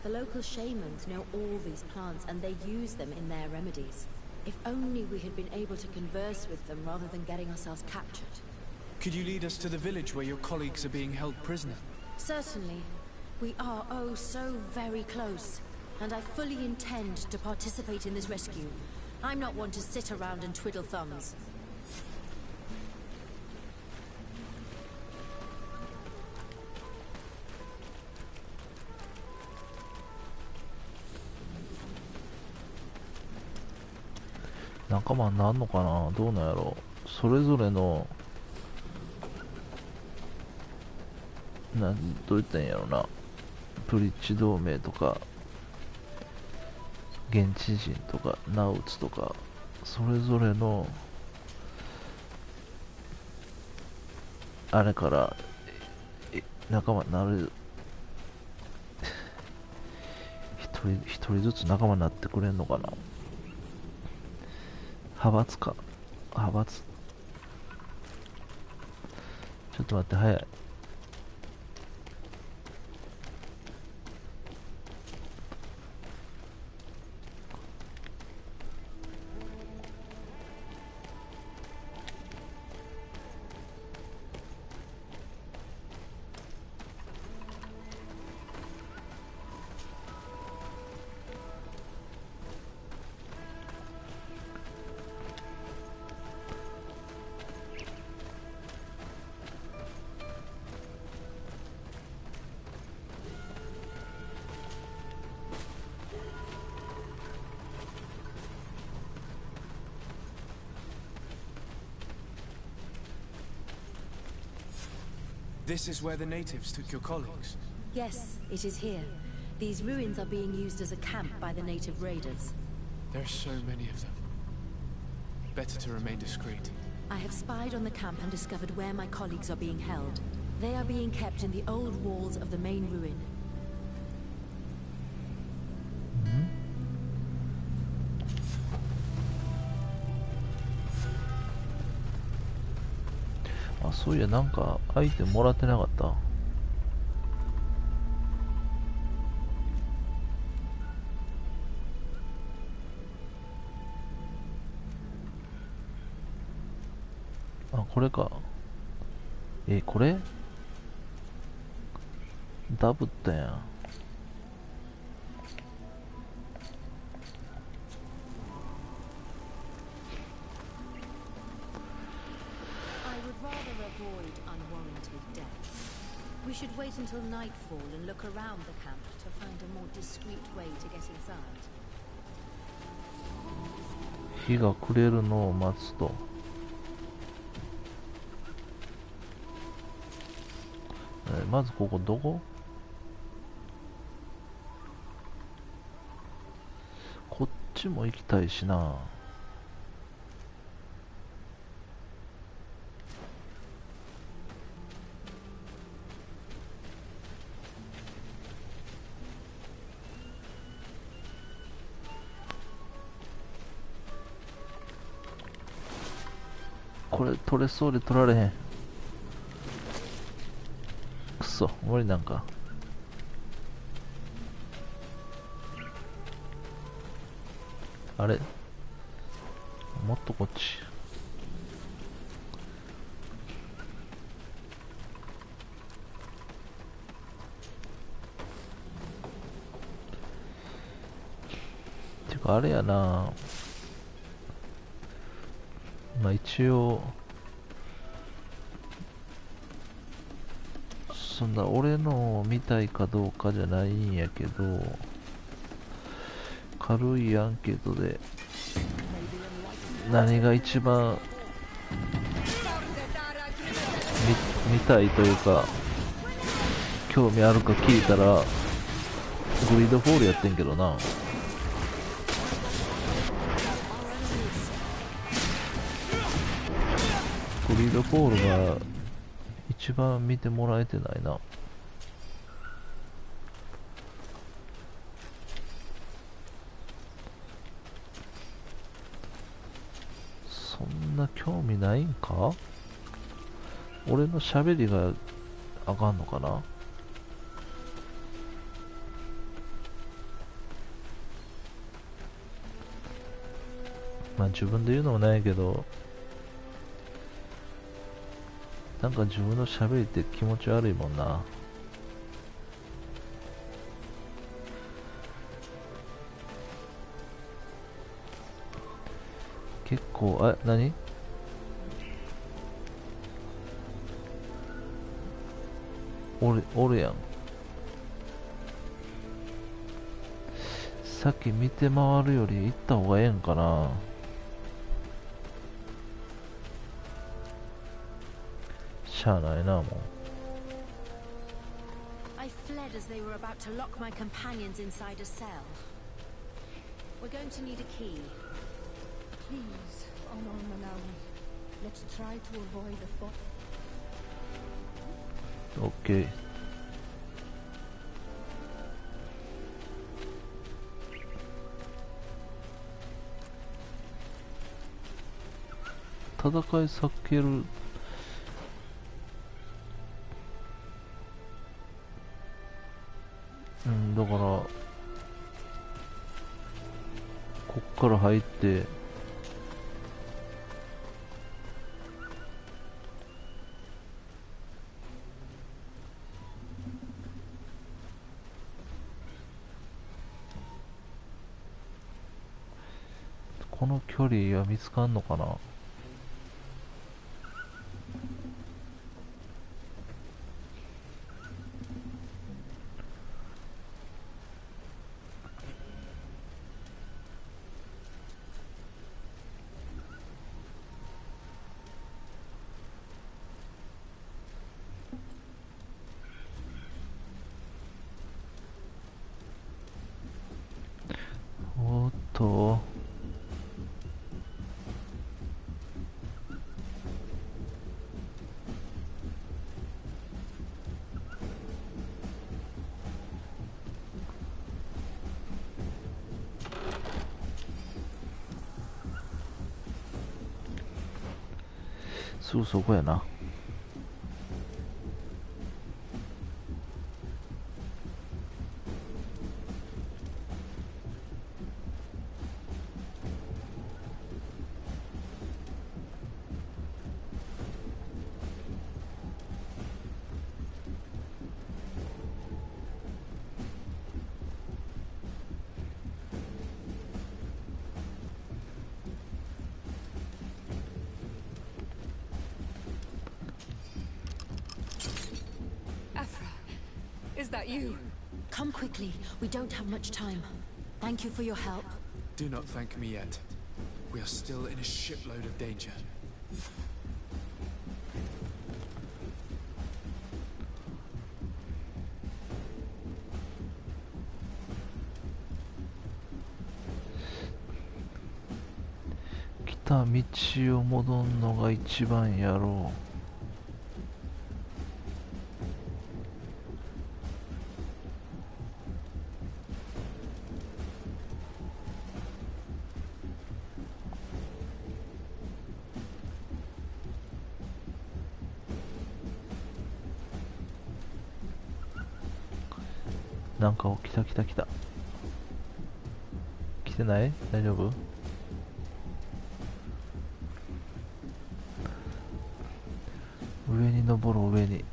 S4: The local shamans know all these plants and they use them in their remedies. If only we had been able to converse with them rather than getting ourselves captured.
S3: Could you lead us to the village where your colleagues are being held prisoner?
S4: Certainly. We are oh so very close. And I fully intend to participate in this rescue. I'm not one to sit around and twiddle thumbs.
S1: 仲間になんのかな、どうなんやろ。それぞれのどう言ったらいいんやろな、ブリッジ同盟とか現地人とかナウツとか、それぞれのあれから仲間になる一人ずつ仲間になってくれんのかな。派閥か、派閥。ちょっと待って、早い。
S3: This is where the natives took your colleagues?
S17: Yes, it is here. These ruins are being used as a camp by the native raiders.
S3: There are so many of them. Better to remain discreet.
S17: I have spied on the camp and discovered where my colleagues are being held. They are being kept in the old walls of the main ruin.
S1: あ、そういや、なんかアイテムもらってなかった。あ、これか。これダブったやん。
S17: We should wait until nightfall and look around the camp to find a more discreet way to get inside.
S1: 日が暮れるのを待つと。まずここどこ？こっちも行きたいしな。これ取れそうで取られへん。くそ、無理なんか。あれもっとこっち。てかあれやな、まあ一応そんな俺のを見たいかどうかじゃないんやけど、軽いアンケートで何が一番見たいというか興味あるか聞いたらグリードフォールやってんけどな。グリードフォールが一番見てもらえてないな。そんな興味ないんか？俺の喋りがあかんのかな？まあ自分で言うのもないけど、なんか自分の喋りって気持ち悪いもんな。結構、何？おるやん。さっき見て回るより行った方がええんかな。しゃあないな、もう。
S17: I fled as they were about to lock my companions inside a cell. We're going to need a key.
S13: Please, Honor Manawi. Let's try to avoid a fight.
S1: OK。戦い避ける。だからこっから入ってこの距離は見つかんのかな。すぐそこやな。
S13: Is that you?
S17: Come quickly. We don't have much time. Thank you for your help.
S3: Do not thank me yet. We are still in a shitload of danger.
S1: 来た道を戻んのが一番やろう。なんか来た来た来た。来てない？大丈夫？上に登ろう、上に。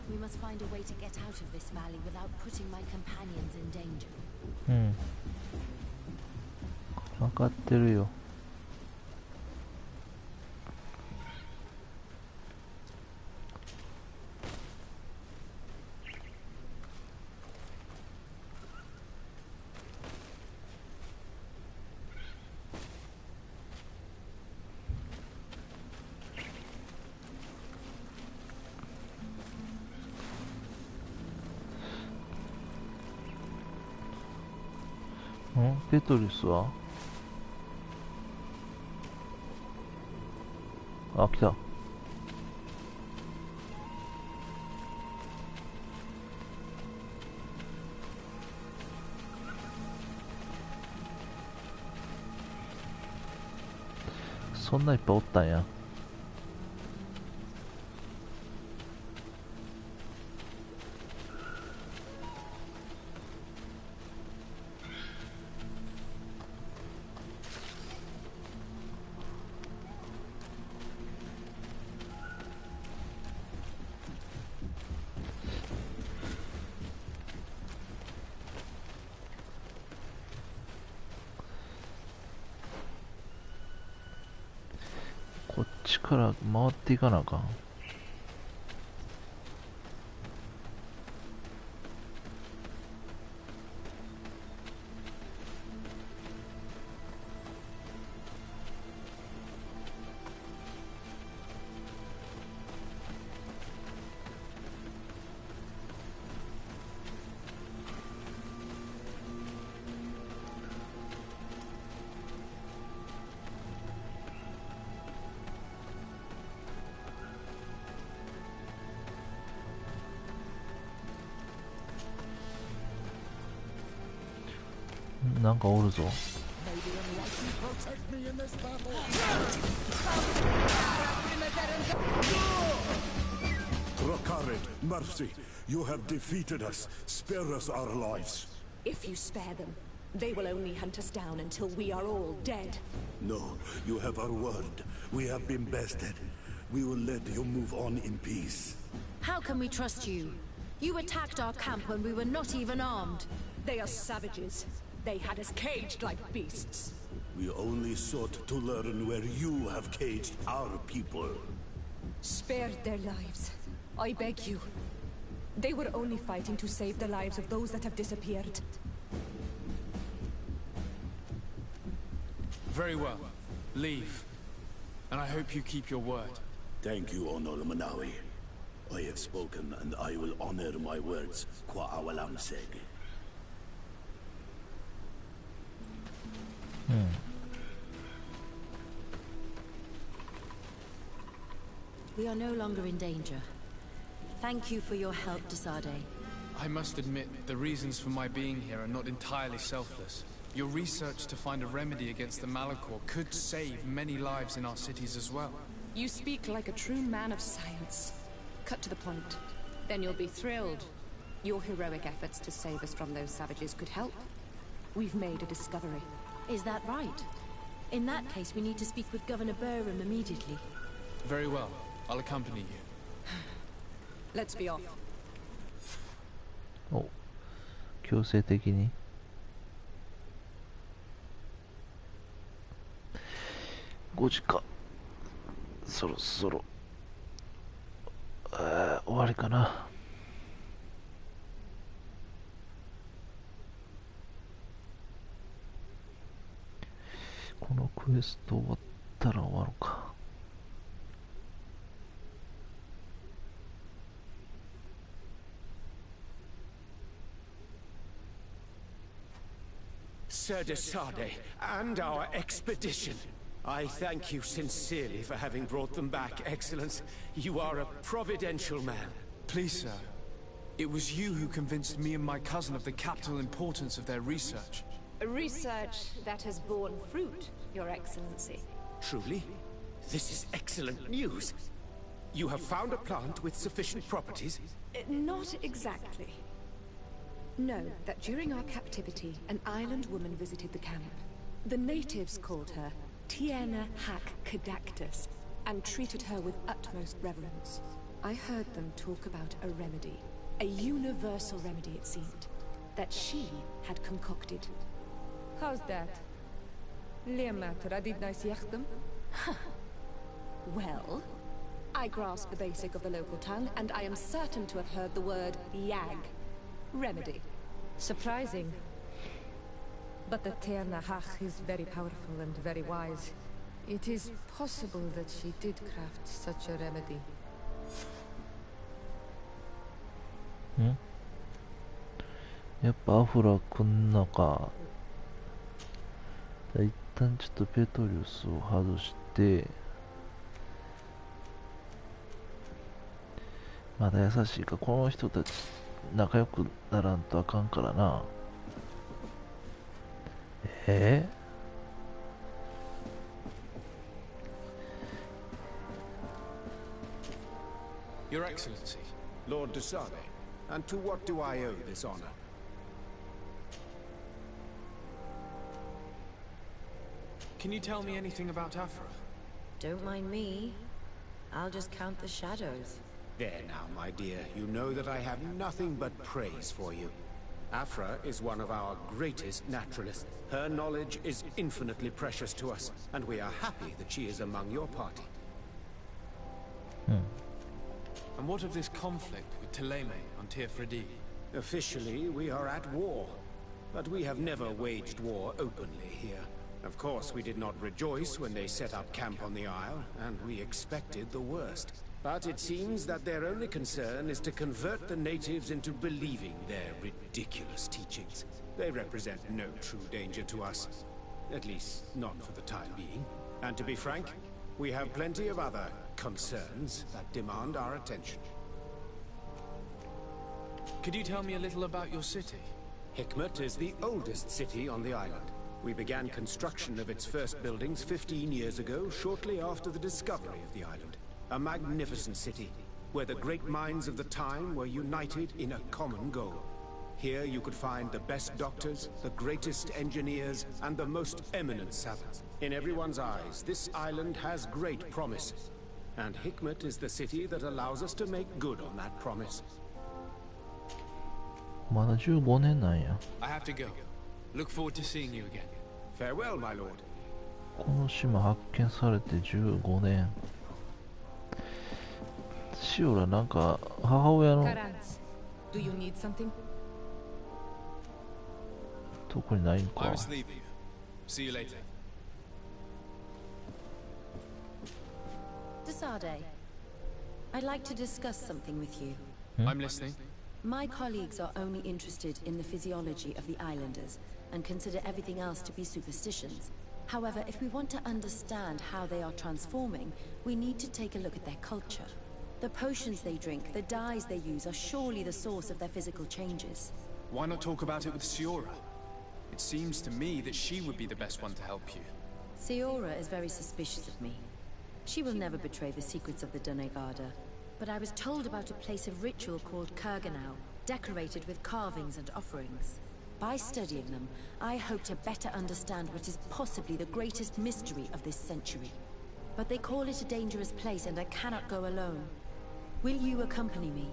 S17: We must find a way to get out of this valley without putting my companions in danger.
S1: うん。分かってるよ。ペトリスは？あ、来た。そんないっぱいおったんや。こっちから回っていかなあかん。なんかおるぞ。
S18: Mercy, you have defeated us. Spare us our lives.
S13: If you spare them, they will only hunt us down until we are all dead.
S18: No, you have our word. We have been bested. We will let you move on in peace.
S17: How can we trust you? You attacked our camp when we were not even armed.
S13: They are savages. They had us caged like beasts.
S18: We only sought to learn where you have caged our people.
S13: Spare their lives. I beg you. They were only fighting to save the lives of those that have disappeared.
S3: Very well. Leave. And I hope you keep your word.
S18: Thank you, Honorable Manawi. I have spoken, and I will honor my words, qua awalam seg.
S17: We are no longer in danger. Thank you for your help, Desade.
S3: I must admit, the reasons for my being here are not entirely selfless. Your research to find a remedy against the Malachor could save many lives in our cities as well.
S19: You speak like a true man of science. Cut to the point. Then you'll be thrilled. Your heroic efforts to save us from those savages could help. We've made a discovery.
S17: Is that right? In that case, we need to speak with Governor Burham immediately.
S3: Very well. I'll accompany you.
S19: Let's be off.
S1: お、強制的に5時か。そろそろ終わりかな。このクエスト終わったら終わるか。
S14: Sir Desade, and our expedition. I thank you sincerely for having brought them back, Excellence. You are a providential man.
S3: Please, sir. It was you who convinced me and my cousin of the capital importance of their research.
S19: Research that has borne fruit, Your Excellency.
S14: Truly? This is excellent news. You have found a plant with sufficient properties?
S13: Not exactly. Know that during our captivity, an island woman visited the camp. The natives called her Tiena Hack Cadactus and treated her with utmost reverence. I heard them talk about a remedy, a universal remedy it seemed, that she had concocted.
S19: How's that?
S13: Well, I grasp the basic of the local tongue, and I am certain to have heard the word yag. Remedy.
S19: Surprising. But the Terna Hach is very powerful and very wise. It is possible that she did craft such a remedy.
S1: やっぱアフラ来んのか。一旦ちょっとペトリウスを外して、まだ優しいか。この人たち仲良くならんとあかんからな。
S3: Your Excellency.
S14: Lord Desade, and to what do I owe this honor?
S3: Can you tell me anything about Afra?
S9: Don't mind me. I'll just count the shadows.
S14: There now, my dear. You know that I have nothing but praise for you. Afra is one of our greatest naturalists. Her knowledge is infinitely precious to us, and we are happy that she is among your party.
S3: And what of this conflict with Teleme on Tirfredi?
S14: Officially, we are at war. But we have never waged war openly here. Of course, we did not rejoice when they set up camp on the Isle, and we expected the worst. But it seems that their only concern is to convert the natives into believing their ridiculous teachings. They represent no true danger to us. At least, not for the time being. And to be frank, we have plenty of other concerns that demand our attention.
S3: Could you tell me a little about your city?
S14: Hikmet is the oldest city on the island. We began construction of its first buildings 15 years ago, shortly after the discovery of the island. A magnificent city, where the great minds of the time were united in a common goal. Here you could find the best doctors, the greatest engineers, and the most eminent savants. In everyone's eyes, this island has great promise. And Hikmet is the city that allows us to make good on that promise.
S1: まだ15年なんや。
S3: I have to go. Look forward to seeing you again.
S14: Farewell, my lord.
S1: この島発見されて15年。シオラなんか母親の
S19: Do you need something?
S1: 特にないん
S3: I
S1: か。
S3: must leave you. See you later.
S17: Desade, I'd like to discuss something with you.
S3: I'm listening.
S17: My colleagues are only interested in the physiology of the islanders and consider everything else to be superstitions. However, if we want to understand how they are transforming, we need to take a look at their culture. The potions they drink, the dyes they use are surely the source of their physical changes.
S3: Why not talk about it with Siora? It seems to me that she would be the best one to help you.
S17: Siora is very suspicious of me. She will never betray the secrets of the Donegada. But I was told about a place of ritual called Kurganau, decorated with carvings and offerings. By studying them, I hope to better understand what is possibly the greatest mystery of this century. But they call it a dangerous place and I cannot go alone. Will you accompany me?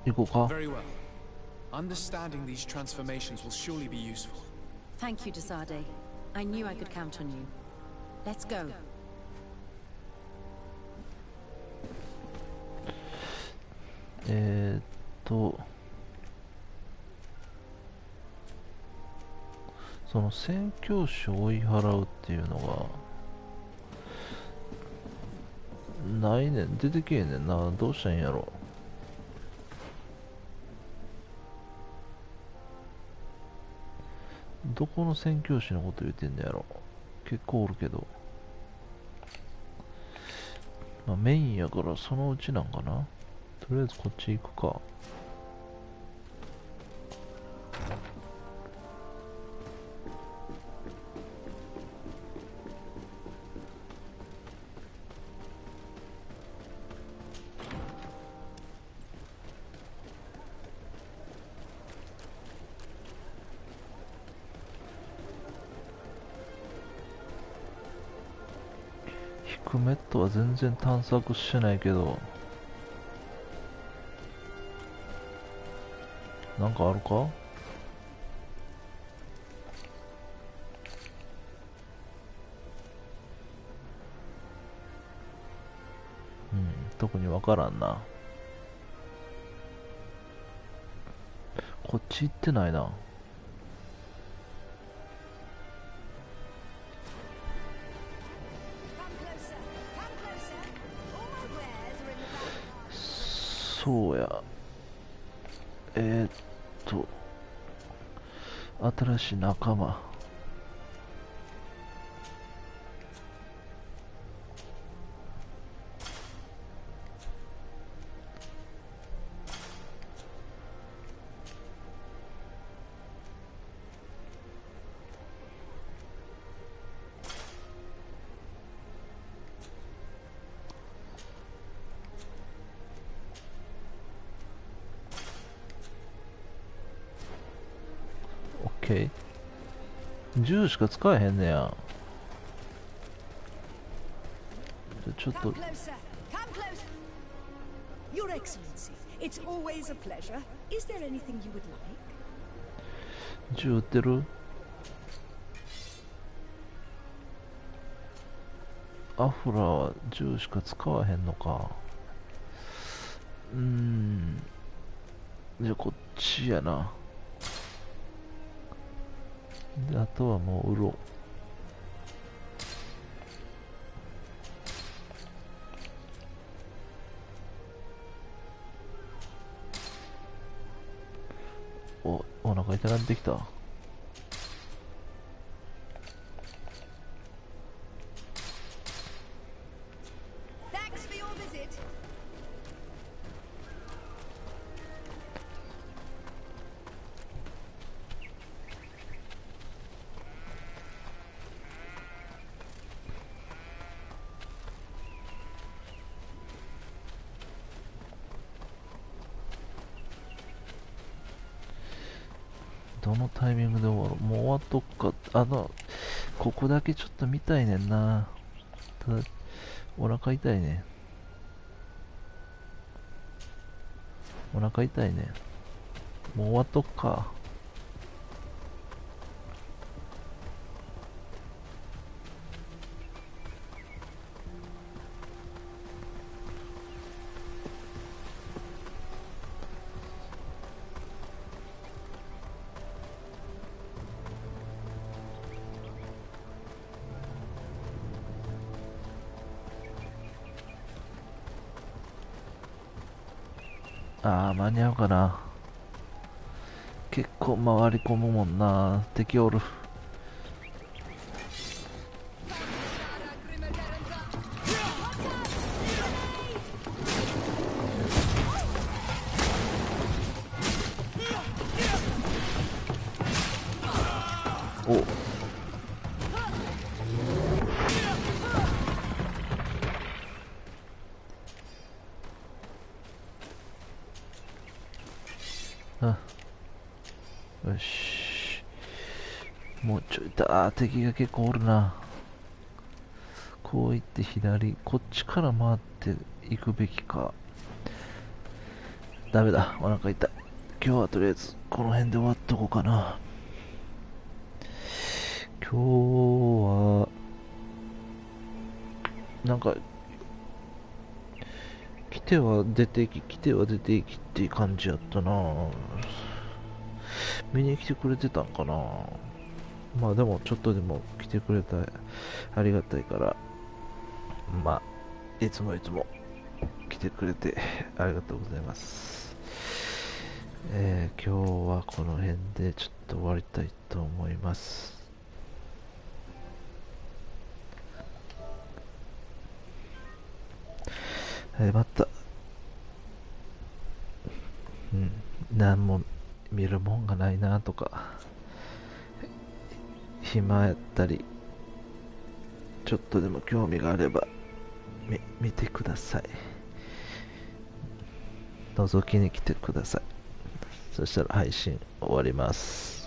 S3: Very well. Understanding these transformations will surely be useful.
S17: Thank you, Desade. I knew I could count on you. Let's go.
S1: その宣教師を追い払うっていうのがないねん、出てけえねんな。どうしたらいいんやろ。どこの宣教師のこと言ってんだやろ。結構おるけど、まあ、メインやからそのうちなんかな。とりあえずこっち行くか。ヒクメットは全然探索してないけど、なんかあるか？うん、特にわからんな。こっち行ってないな。そうや。新しい仲間。銃しか使えへんねや。ちょっと。
S7: Your Excellency, it's always a pleasure. Is there anything you would like?
S1: 銃撃ってる？アフラは銃しか使わへんのか。じゃあこっちやな。で、あとはもう売ろう。お腹痛なってきた。どのタイミングで終わろう。もう終わっとくか。ここだけちょっと見たいねんな。ただ、お腹痛いね。お腹痛いね。もう終わっとくか。ああ、間に合うかな。結構回り込むもんな。敵おる。おあ、よし。もうちょいだ。敵が結構おるな。こう行って左、こっちから回って行くべきか。ダメだ、お腹痛い。今日はとりあえずこの辺で終わっとこうかな。今日はなんか来ては出てき来ては出てきっていう感じやったな。見に来てくれてたんかな。まあでもちょっとでも来てくれたらありがたいから、まあいつもいつも来てくれてありがとうございます。今日はこの辺でちょっと終わりたいと思います。また、何も見るもんがないなとか、暇やったり、ちょっとでも興味があれば見てください。覗きに来てください。そしたら配信終わります。